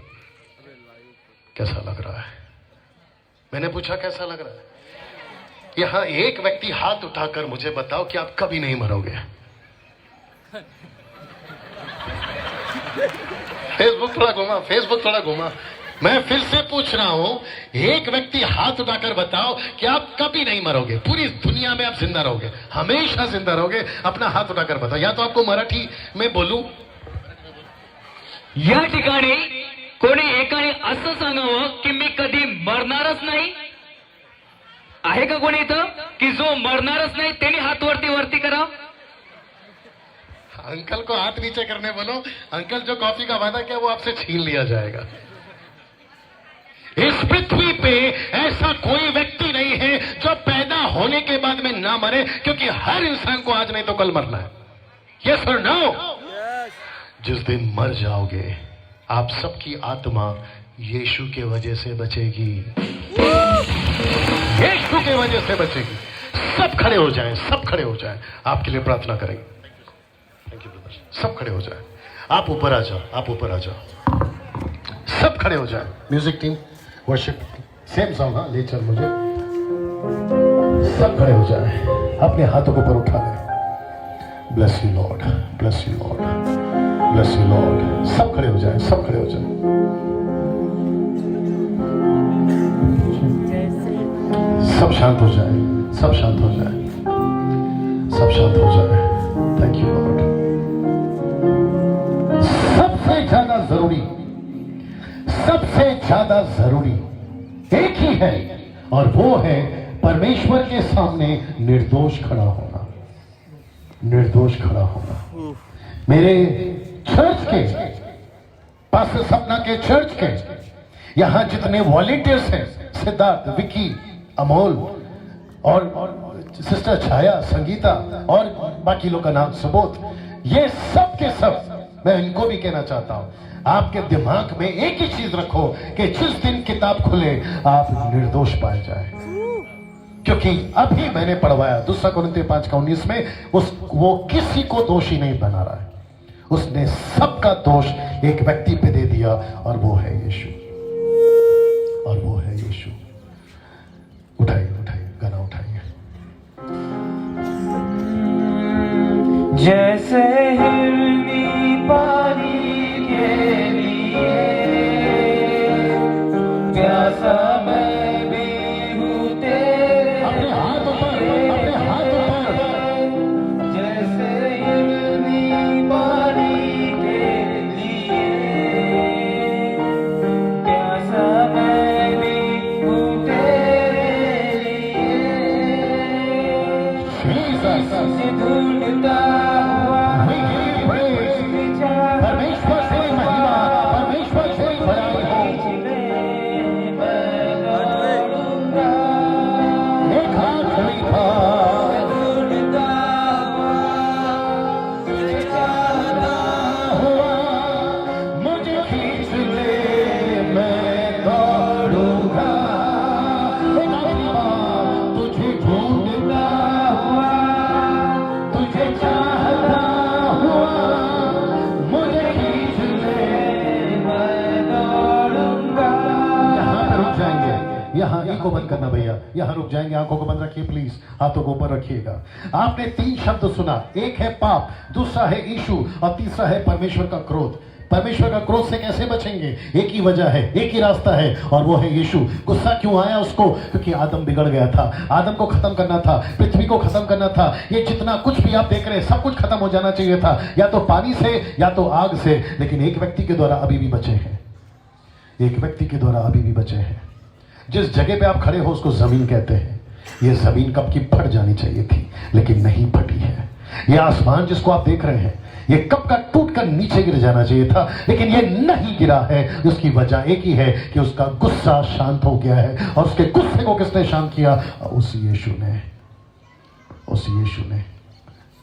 कैसा लग रहा है? मैंने पूछा कैसा लग रहा है? यहां एक व्यक्ति हाथ उठाकर मुझे बताओ कि आप कभी नहीं मरोगे। फेसबुक थोड़ा घुमा। मैं फिर से पूछ रहा हूं, एक व्यक्ति हाथ उठाकर बताओ कि आप कभी नहीं मरोगे, पूरी दुनिया में आप जिंदा रहोगे, हमेशा जिंदा रहोगे। अपना हाथ उठाकर बताओ। या तो आपको मराठी में बोलू? या ठिकाणी कोणी एकाने असं सांगावं की मी कधी मरणारच नाही? आहे का कोणी इथं की जो मरणारच नाही त्यांनी हात वरती करा? अंकल को हाथ नीचे करने बोलो। अंकल जो कॉफी का वादा किया वो आपसे छीन लिया जाएगा। इस पृथ्वी पे ऐसा कोई व्यक्ति नहीं है जो पैदा होने के बाद में ना मरे, क्योंकि हर इंसान को आज नहीं तो कल मरना है। यस और नो? जिस दिन मर जाओगे आप सबकी आत्मा यीशु के वजह से बचेगी, यीशु के वजह से बचेगी। सब खड़े हो जाएं, सब खड़े हो जाएं, आपके लिए प्रार्थना करेंगे। Thank you brother. सब खड़े हो जाएं, आप ऊपर आ जाओ, आप ऊपर आ जाओ, सब खड़े हो जाएं। Music team, worship, same song, हाँ ले चल मुझे। सब खड़े हो जाएं, अपने हाथों को ऊपर उठा लें। Bless you Lord, bless you Lord, bless you Lord. सब खड़े हो जाएं, सब खड़े हो जाएं। सब शांत हो जाएं, सब शांत हो जाएं, सब शांत हो जाएं। Thank you Lord. सबसे ज्यादा जरूरी एक ही है, और वो है परमेश्वर के सामने निर्दोष खड़ा होना, निर्दोष खड़ा होना। मेरे चर्च के, पास्टर सपना के चर्च के यहां जितने वॉलंटियर्स हैं, सिद्धार्थ, विकी, अमोल और सिस्टर छाया, संगीता और बाकी लोग का नाम सुबोध, ये सब के सब मैं इनको भी कहना चाहता हूं, आपके दिमाग में एक ही चीज रखो कि जिस दिन किताब खुले आप निर्दोष पाए जाए। क्योंकि अभी मैंने पढ़वाया 2 कोरिन्थियों 5:19 में वो किसी को दोषी नहीं बना रहा है, उसने सबका दोष एक व्यक्ति पे दे दिया, और वो है यीशु, और वो है यीशु। उठाइए उठाइए, गाना उठाइए। जैसे हिरनी पानी के लिए प्यासा मैं भी हूँ तेरे। अपने हाथ ऊपर, अपने हाथ ऊपर। जैसे हिरनी पानी के लिए प्यासा मैं भी हूँ तेरे लिए। Jesus, ढूंढता हुआ we give you आंखों को बंद करना भैया, यहाँ रुक जाएंगे, आंखों को बंद रखिए प्लीज, हाथों को ऊपर रखिएगा। आपने 3 शब्द सुना, एक है पाप, दूसरा है यीशु और तीसरा है परमेश्वर का क्रोध। परमेश्वर का क्रोध से कैसे बचेंगे? एक ही वजह है, एक ही रास्ता है और वो है यीशु। गुस्सा क्यों आया उसको? क्योंकि आदम बिगड़ गया था, आदम को खत्म करना था, पृथ्वी को खत्म करना था। ये जितना कुछ भी आप देख रहे हैं सब कुछ खत्म हो जाना चाहिए था, या तो पानी से या तो आग से, लेकिन एक व्यक्ति के द्वारा अभी भी बचे हैं, एक व्यक्ति के द्वारा अभी भी बचे हैं। जिस जगह पे आप खड़े हो उसको जमीन कहते हैं। ये जमीन कब की फट जानी चाहिए थी लेकिन नहीं फटी है। ये आसमान जिसको आप देख रहे हैं ये कब का टूट कर नीचे गिर जाना चाहिए था लेकिन ये नहीं गिरा है। उसकी वजह एक ही है कि उसका गुस्सा शांत हो गया है। और उसके गुस्से को किसने शांत किया? उस यीशु ने, उस यीशु ने।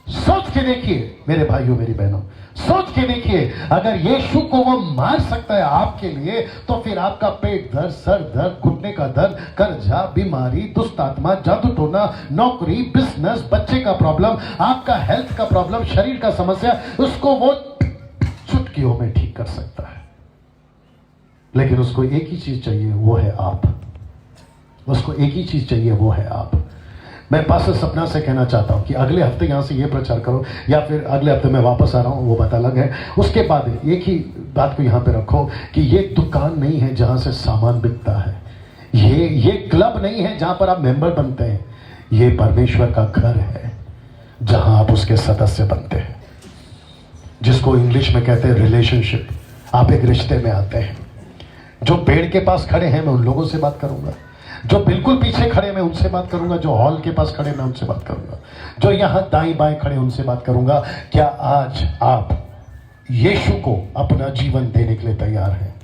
सोच के देखिए मेरे भाइयों मेरी बहनों, सोच के देखिए, अगर यीशु को वो मार सकता है आपके लिए, तो फिर आपका पेट दर्द, सर दर्द, घुटने का दर्द, कर्जा, बीमारी, दुष्ट आत्मा, जादू टोना, नौकरी, बिजनेस, बच्चे का प्रॉब्लम, आपका हेल्थ का प्रॉब्लम, शरीर का समस्या, उसको वो चुटकियों में ठीक कर सकता है। लेकिन उसको एक ही चीज चाहिए, वो है आप। उसको एक ही चीज चाहिए, वो है आप। मैं पास्टर सपना से कहना चाहता हूं कि अगले हफ्ते यहां से ये प्रचार करो या फिर अगले हफ्ते मैं वापस आ रहा हूं, वो बात अलग है। उसके बाद एक ही बात को यहां पे रखो कि ये दुकान नहीं है जहां से सामान बिकता है, ये क्लब नहीं है जहां पर आप मेंबर बनते हैं, ये परमेश्वर का घर है जहां आप उसके सदस्य बनते हैं, जिसको इंग्लिश में कहते हैं रिलेशनशिप। आप एक रिश्ते में आते हैं। जो पेड़ के पास खड़े हैं मैं उन लोगों से बात करूंगा, जो बिल्कुल पीछे खड़े मैं उनसे बात करूंगा, जो हॉल के पास खड़े मैं उनसे बात करूंगा, जो यहां दाएं बाएं खड़े उनसे बात करूंगा। क्या आज आप यीशु को अपना जीवन देने के लिए तैयार हैं?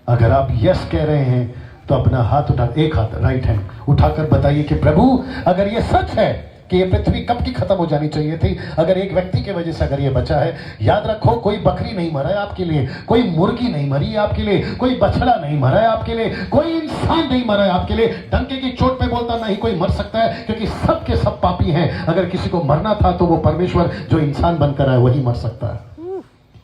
अगर आप यस कह रहे हैं तो अपना हाथ उठा, एक हाथ राइट हैंड उठाकर बताइए कि प्रभु अगर ये सच है कि ये पृथ्वी कब की खत्म हो जानी चाहिए थी, अगर एक व्यक्ति की वजह से अगर ये बचा है, याद रखो कोई बकरी नहीं मरा है आपके लिए, कोई मुर्गी नहीं मरी है आपके लिए, कोई बछड़ा नहीं मरा है आपके लिए, कोई इंसान नहीं मरा है आपके लिए। डंके की चोट पे बोलता नहीं कोई मर सकता है, क्योंकि सब के सब पापी हैं। अगर किसी को मरना था तो वो परमेश्वर जो इंसान बनकर आया वही मर सकता है।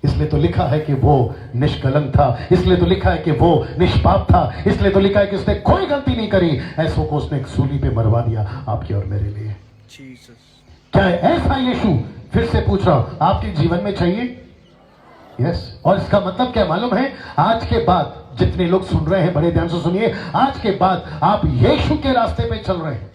इसलिए तो लिखा है कि वो निष्कलंक था, इसलिए तो लिखा है कि वो निष्पाप था, इसलिए तो लिखा है कि उसने कोई गलती नहीं करी, ऐसों को उसने एक सूली पे मरवा दिया आपके और मेरे लिए। क्या ऐसा यीशु, फिर से पूछ रहा हूं, आपके जीवन में चाहिए? यस। और इसका मतलब क्या मालूम है? आज के बाद जितने लोग सुन रहे हैं बड़े ध्यान से सुनिए, आज के बाद आप यीशु के रास्ते पे चल रहे हैं।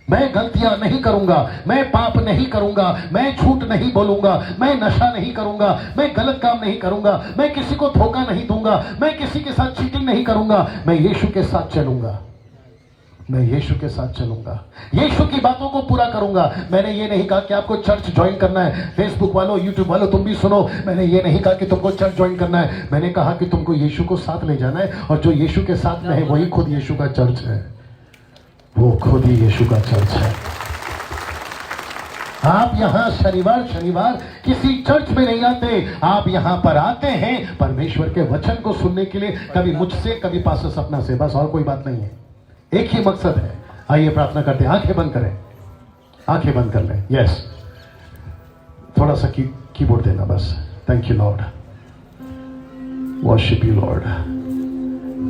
मैं गलतियां नहीं करूंगा, मैं पाप नहीं करूंगा, मैं झूठ नहीं बोलूंगा, मैं नशा नहीं करूंगा, मैं गलत काम नहीं करूंगा, मैं किसी को धोखा नहीं दूंगा, मैं किसी के साथ चीटिंग नहीं करूंगा, मैं यीशु के साथ चलूंगा, मैं यीशु के साथ चलूंगा, यीशु की बातों को पूरा करूंगा। मैंने ये नहीं कहा कि आपको चर्च ज्वाइन करना है। फेसबुक वालों, यूट्यूब वालों, तुम भी सुनो, मैंने ये नहीं कहा कि तुमको चर्च ज्वाइन करना है। मैंने कहा कि तुमको यीशु को साथ ले जाना है, और जो यीशु के साथ में है वही खुद यीशु का चर्च है, वो खुद ही यीशु का चर्च है। आप यहां शनिवार शनिवार किसी चर्च में नहीं आते, आप यहां पर आते हैं परमेश्वर के वचन को सुनने के लिए, कभी मुझसे कभी पास्टर सपना से, बस और कोई बात नहीं है। एक ही मकसद है। आइए प्रार्थना करते हैं, आंखें बंद करें, आंखें बंद कर लें। यस, थोड़ा सा कीबोर्ड देना बस। Thank you Lord, worship you Lord.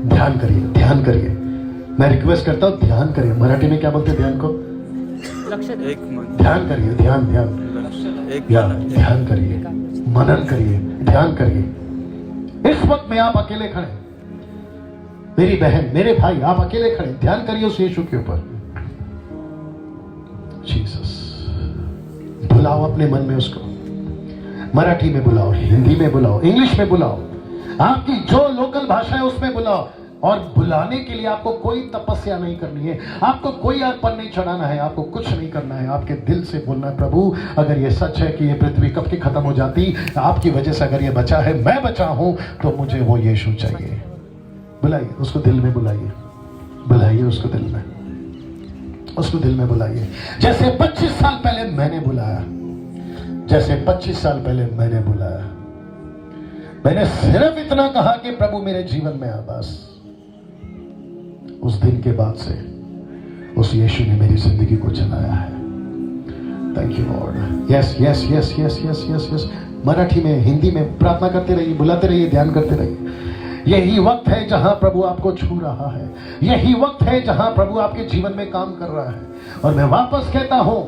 ध्यान करिए, ध्यान करिए, मैं रिक्वेस्ट करता हूं ध्यान करिए। मराठी में क्या बोलते हैं ध्यान को? एक मन, ध्यान करिए, ध्यान ध्यान एक या मन, ध्यान करिए, मनन करिए, ध्यान करिए। इस वक्त में आप अकेले खड़े, मेरी बहन, मेरे भाई, आप अकेले खड़े, ध्यान करिए उस यीशु के ऊपर। जीसस, बुलाओ अपने मन में उसको। मराठी में बुलाओ, हिंदी में बुलाओ, इंग्लिश में बुलाओ, आपकी जो लोकल भाषा है उसमें बुलाओ। और बुलाने के लिए आपको कोई तपस्या नहीं करनी है, आपको कोई अर्पण नहीं चढ़ाना है, आपको कुछ नहीं करना है। आपके दिल से बोलना है, प्रभु अगर ये सच है कि ये पृथ्वी कब की खत्म हो जाती, आपकी वजह से अगर ये बचा है, मैं बचा हूं, तो मुझे वो यीशु चाहिए। बुलाइए उसको, दिल में बुलाइए, बुलाइए उसको दिल में, उसको दिल में बुलाइए। जैसे 25 साल पहले मैंने बुलाया, जैसे 25 साल पहले मैंने बुलाया, मैंने सिर्फ इतना कहा कि प्रभु मेरे जीवन में आ। बस उस दिन के बाद से उस यीशु ने मेरी जिंदगी को चलाया है। Thank you Lord. Yes yes yes yes yes yes yes. Marathi में, हिंदी में प्रार्थना करते रहिए, बुलाते रहिए, ध्यान करते रहिए। यही वक्त है जहां प्रभु आपको छू रहा है। यही वक्त है जहां प्रभु आपके जीवन में काम कर रहा है। और मैं वापस कहता हूं,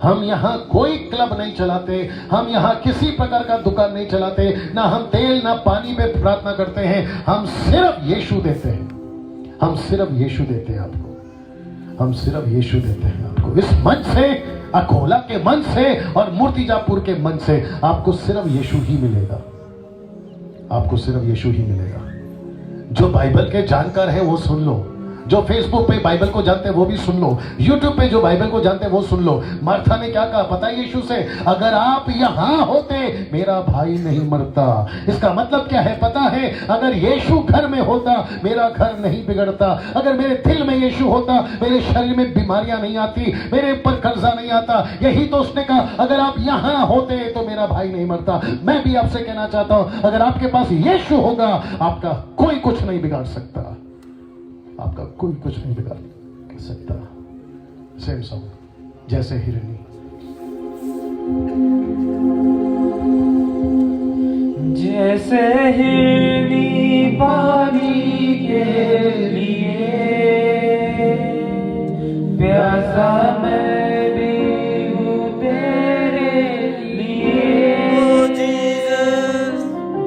हम यहाँ कोई क्लब नहीं चलाते, हम यहाँ किसी प्रकार का दुकान नहीं चलाते, ना हम तेल ना पानी पे प्रार्थना करते हैं। हम सिर्फ यीशु देते हैं, हम सिर्फ यीशु देते हैं आपको, हम सिर्फ यीशु देते हैं आपको। इस मंच से, अकोला के मंच से और मूर्तिजापुर के मंच से आपको सिर्फ यीशु ही मिलेगा, आपको सिर्फ यीशु ही मिलेगा। जो बाइबल के जानकार है वो सुन लो, जो फेसबुक पे बाइबल को जानते हैं वो भी सुन लो, यूट्यूब पे जो बाइबल को जानते हैं वो सुन लो। मार्था ने क्या कहा पता है यीशु से? अगर आप यहां होते मेरा भाई नहीं मरता। इसका मतलब क्या है पता है? अगर यीशु घर में होता मेरा घर नहीं बिगड़ता। अगर मेरे दिल में यीशु होता मेरे शरीर में बीमारियां नहीं आती, मेरे ऊपर कर्जा नहीं आता। यही तो उसने कहा, अगर आप यहां होते तो मेरा भाई नहीं मरता। मैं भी आपसे कहना चाहता हूं, अगर आपके पास यीशु होगा आपका कोई कुछ नहीं बिगाड़ सकता, आपका कोई कुछ नहीं बिगाड़ सकता। सेम सॉन्ग, जैसे हिरनी। जैसे हिरनी पानी के लिए प्यासा मैं भी हूँ तेरे लिए।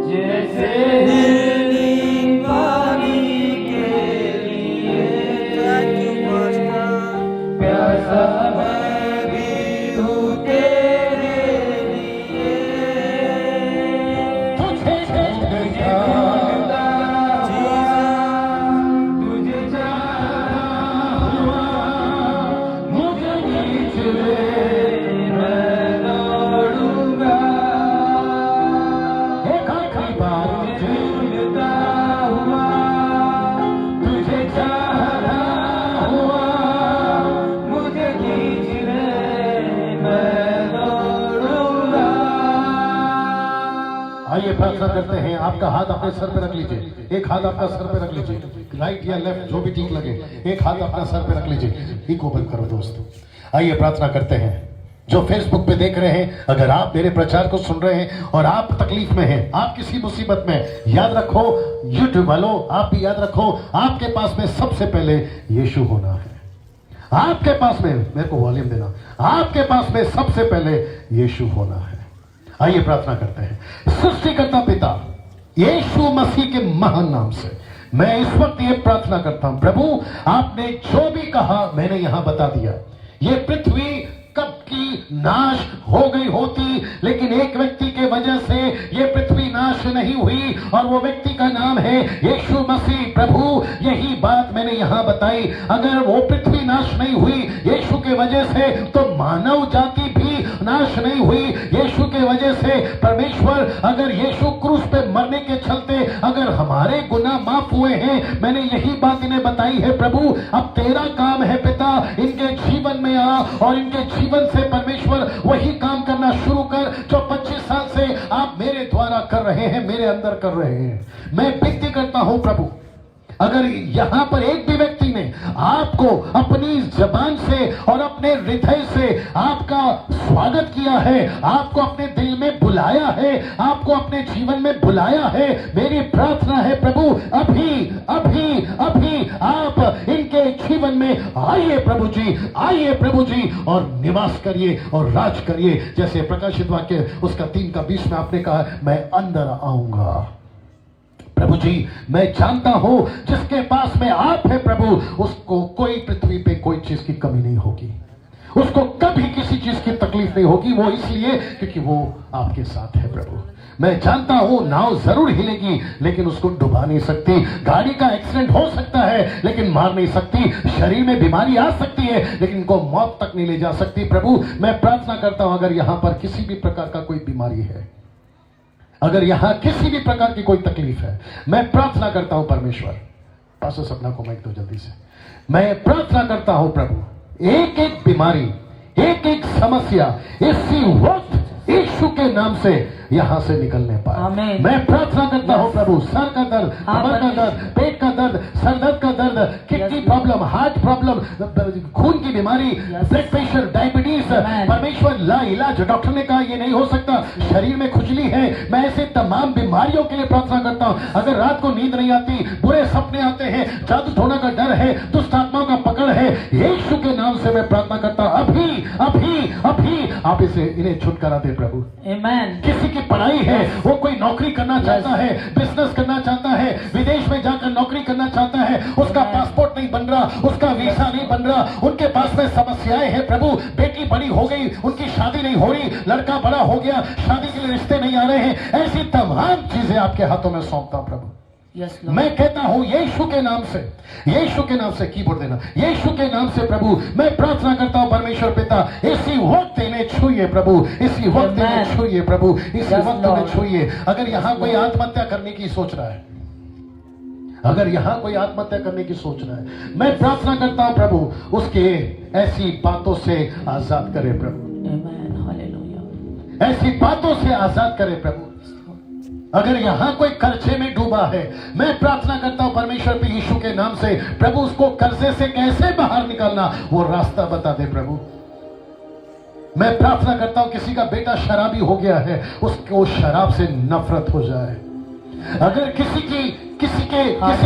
जैसे हिरनी पानी के लिए प्यासा मैं भी हूँ तेरे लिए। तुझे ढूंढता तुझे चाहा हुआ, मुझे खींच ले मैं दौड़ूंगा। एक आखिरी बार ढूंढता हुआ तुझे चाहा हुआ, मुझे खींच ले मैं दौड़ूंगा। आइए प्रार्थना करते हैं। आपका हाथ अपने सर पे रख लीजिए, एक हाथ आपका सर पे रख लीजिए, राइट या लेफ्ट जो भी ठीक लगे, एक हाथ अपना सर पे रख लीजिए। इको बंद करो दोस्तों। आइए प्रार्थना करते हैं। जो फेसबुक पे देख रहे हैं, अगर आप मेरे प्रचार को सुन रहे हैं और आप तकलीफ में हैं, आप किसी मुसीबत में, याद रखो यूट्यूब वालों, आप भी याद रखो, आपके पास में सबसे पहले यीशु होना है। आपके पास में, मेरे को वॉल्यूम देना, आपके पास में सबसे पहले यीशु होना है। आइए प्रार्थना करते हैं। सृष्टिकर्ता पिता यीशु मसीह के महान नाम से मैं इस वक्त ये प्रार्थना करता हूं, प्रभु आपने जो भी कहा मैंने यहां बता दिया। ये पृथ्वी कब की नाश हो गई होती, लेकिन एक व्यक्ति के वजह से ये पृथ्वी नाश नहीं हुई और वो व्यक्ति का नाम है यीशु मसीह। प्रभु यही बात मैंने यहां बताई। अगर वो पृथ्वी नाश नहीं हुई यीशु के वजह से, तो मानव जाति भी नाश नहीं हुई यीशु के वजह से। परमेश्वर, अगर यीशु क्रूस पे मरने के चलते अगर हमारे गुनाह माफ हुए हैं, मैंने यही बात इन्हें बताई है। प्रभु अब तेरा काम है पिता, इनके जीवन में आ और इनके जीवन से परमेश्वर वही काम करना शुरू कर जो 25 साल से आप मेरे द्वारा कर रहे हैं, मेरे अंदर कर रहे हैं। मैं विनती करता हूं प्रभु, अगर यहां पर एक भी व्यक्ति ने आपको अपनी जबान से और अपने हृदय से आपका स्वागत किया है, आपको अपने दिल में बुलाया है, आपको अपने जीवन में बुलाया है, मेरी प्रार्थना है प्रभु अभी अभी अभी आप इनके जीवन में आइए प्रभु जी, आइए प्रभु जी और निवास करिए और राज करिए। जैसे प्रकाशित वाक्य उसका 3:20 में आपने कहा, मैं अंदर आऊंगा। प्रभु जी मैं जानता हूं जिसके पास में आप है प्रभु, उसको कोई पृथ्वी पे कोई चीज की कमी नहीं होगी, उसको कभी किसी चीज की तकलीफ नहीं होगी। वो इसलिए क्योंकि वो आपके साथ है प्रभु। मैं जानता हूं नाव जरूर हिलेगी लेकिन उसको डुबा नहीं सकती, गाड़ी का एक्सीडेंट हो सकता है लेकिन मार नहीं सकती, शरीर में बीमारी आ सकती है लेकिन इनको मौत तक नहीं ले जा सकती। प्रभु मैं प्रार्थना करता हूं अगर यहां पर किसी भी प्रकार का कोई बीमारी है, अगर यहां किसी भी प्रकार की कोई तकलीफ है, मैं प्रार्थना करता हूं परमेश्वर, पासो सपना को माइक दो जल्दी से, मैं प्रार्थना करता हूं प्रभु एक एक बीमारी, एक एक समस्या इसी वक्त यीशु के नाम से यहाँ से निकलने पाए। आमीन। मैं प्रार्थना करता हूँ प्रभु, सर का दर्द, कमर का दर्द, पेट का दर्द, सर दर्द का दर्द, किडनी प्रॉब्लम, हार्ट प्रॉब्लम, खून की बीमारी, ब्लड प्रेशर, डायबिटीज, परमेश्वर ला इलाज, डॉक्टर ने कहा ये नहीं हो सकता, शरीर में खुजली है, मैं ऐसे तमाम बीमारियों के लिए प्रार्थना करता हूँ। अगर रात को नींद नहीं आती, बुरे सपने आते हैं, जादू टोना का डर है, दुष्ट आत्माओं का पकड़ है, यीशु के नाम से मैं प्रार्थना करता हूँ, अभी अभी अभी आप इन्हें छुटकारा दे प्रभु। आमीन। किसी की पढ़ाई है, वो कोई नौकरी करना चाहता है, बिजनेस करना चाहता है, विदेश में जाकर नौकरी करना चाहता है, उसका पासपोर्ट नहीं बन रहा, उसका वीसा नहीं बन रहा, उनके पास में समस्याएं हैं प्रभु, बेटी बड़ी हो गई, उनकी शादी नहीं हो रही, लड़का बड़ा हो गया, शादी के लिए रिश्ते नहीं आ रहे हैं, ऐसी तमाम चीजें आपके हाथों में सौंपता हूं प्रभु। यस मैं कहता हूं यीशु के नाम से, यीशु के नाम से, कीबोर्ड देना, यीशु के नाम से प्रभु मैं प्रार्थना करता हूं परमेश्वर पिता, इसी वक्त इन्हें छूइए प्रभु, इसी वक्त इन्हें छूइए प्रभु, इसी वक्त इन्हें छूइए। अगर यहां कोई आत्महत्या करने की सोच रहा है, अगर यहां कोई आत्महत्या करने की सोच रहा है, मैं प्रार्थना करता हूं प्रभु उसके ऐसी बातों से आजाद करे प्रभु। आमीन। हालेलुया। ऐसी बातों से आजाद करे प्रभु। अगर यहां कोई कर्जे में डूबा है, मैं प्रार्थना करता हूं परमेश्वर पे यीशु के नाम से प्रभु उसको कर्जे से कैसे बाहर निकालना वो रास्ता बता दे प्रभु। मैं प्रार्थना करता हूं किसी का बेटा शराबी हो गया है, उसको शराब से नफरत हो जाए। अगर किसी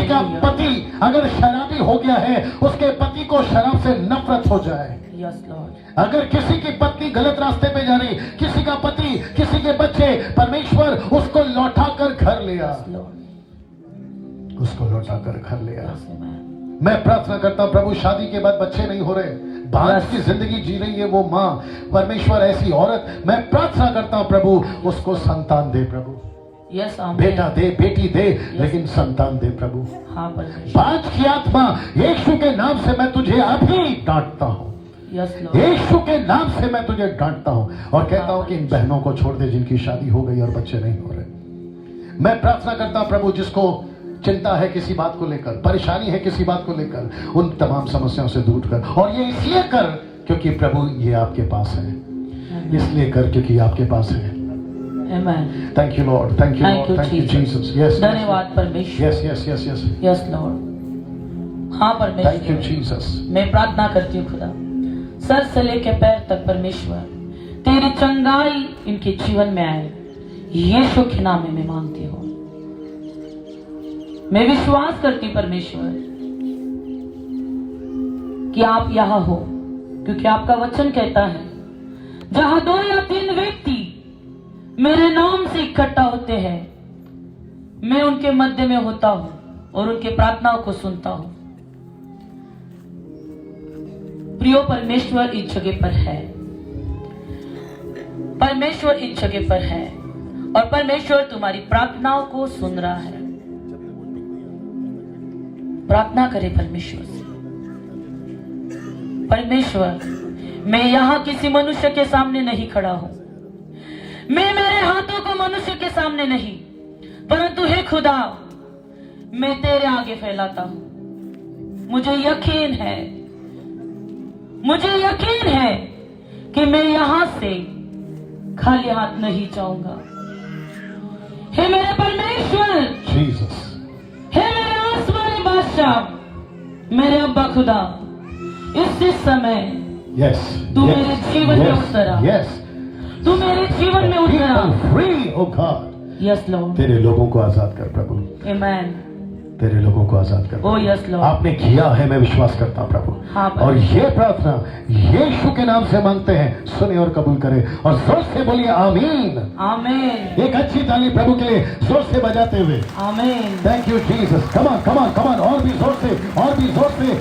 का पति अगर शराबी हो गया है, उसके पति को शराब से नफरत हो जाए। Yes Lord. अगर किसी की पत्नी गलत रास्ते पे जा रही, किसी का पति, किसी के बच्चे, परमेश्वर उसको लौटा कर घर ले आ, उसको लौटा कर घर ले आ। मैं प्रार्थना करता हूं प्रभु शादी के बाद बच्चे नहीं हो रहे, बांझ की जिंदगी जी रही है वो माँ, परमेश्वर ऐसी औरत, मैं प्रार्थना करता हूं प्रभु उसको संतान दे प्रभु। यस आमीन। बेटा दे, बेटी दे, लेकिन संतान दे प्रभु। हाँ परमेश्वर। बांझ की आत्मा यीशु के नाम से मैं तुझे अभी डांटता हूं, यस लॉर्ड। यीशु के नाम से मैं तुझे डांटता हूं और कहता हूं कि इन बहनों को छोड़ दे जिनकी शादी हो गई और बच्चे नहीं हो रहे। मैं प्रार्थना करता हूं प्रभु जिसको चिंता है किसी बात को लेकर, परेशानी है किसी बात को लेकर, उन तमाम समस्याओं से दूर कर, और ये इसलिए कर क्योंकि प्रभु ये आपके पास है, इसलिए कर क्योंकि आपके पास है। आमीन। Thank you Lord, thank you Lord, thank you Jesus. Yes, धन्यवाद परमेश्वर। Yes yes yes yes, yes Lord. हाँ थैंक यू परमेश्वर। जीसस। मैं प्रार्थना करती हूँ खुदा, सर से लेकर पैर तक परमेश्वर तेरी चंगाई इनके जीवन में आए, यीशु के नाम में मैं मांगती हूँ। मैं विश्वास करती परमेश्वर कि आप यहाँ हो, क्योंकि आपका वचन कहता है जहां 2 या 3 व्यक्ति मेरे नाम से इकट्ठा होते हैं, मैं उनके मध्य में होता हूं और उनके प्रार्थनाओं को सुनता हूं। प्रियो परमेश्वर इस जगह पर है, परमेश्वर इस जगह पर है और परमेश्वर तुम्हारी प्रार्थनाओं को सुन रहा है। प्रार्थना करें परमेश्वर से। परमेश्वर मैं यहां किसी मनुष्य के सामने नहीं खड़ा हूं, मैं मेरे हाथों को मनुष्य के सामने नहीं, परंतु हे खुदा मैं तेरे आगे फैलाता हूं। मुझे यकीन है कि मैं यहां से खाली हाथ नहीं जाऊंगा। हे मेरे परमेश्वर, जीसस, हे मेरे आसमानी बादशाह, मेरे अब्बा खुदा, इस समय यस, तू मेरे जीवन में उतर आ, यस, तू मेरे जीवन में उतर आ। फ्री ओ गॉड, यस लॉर्ड। तेरे लोगों को आजाद कर प्रभु, आमेन। तेरे लोगों को आजाद कर। ओ यस लॉर्ड। आपने किया है, मैं विश्वास करता हूं प्रभु। हाँ, और ये प्रार्थना यीशु के नाम से मांगते हैं, सुने और कबूल करें, और जोर से बोलिए आमीन। आमीन। एक अच्छी ताली प्रभु के लिए जोर से बजाते हुए। आमीन। Thank you Jesus. Come on, और भी जोर से, और भी जोर से।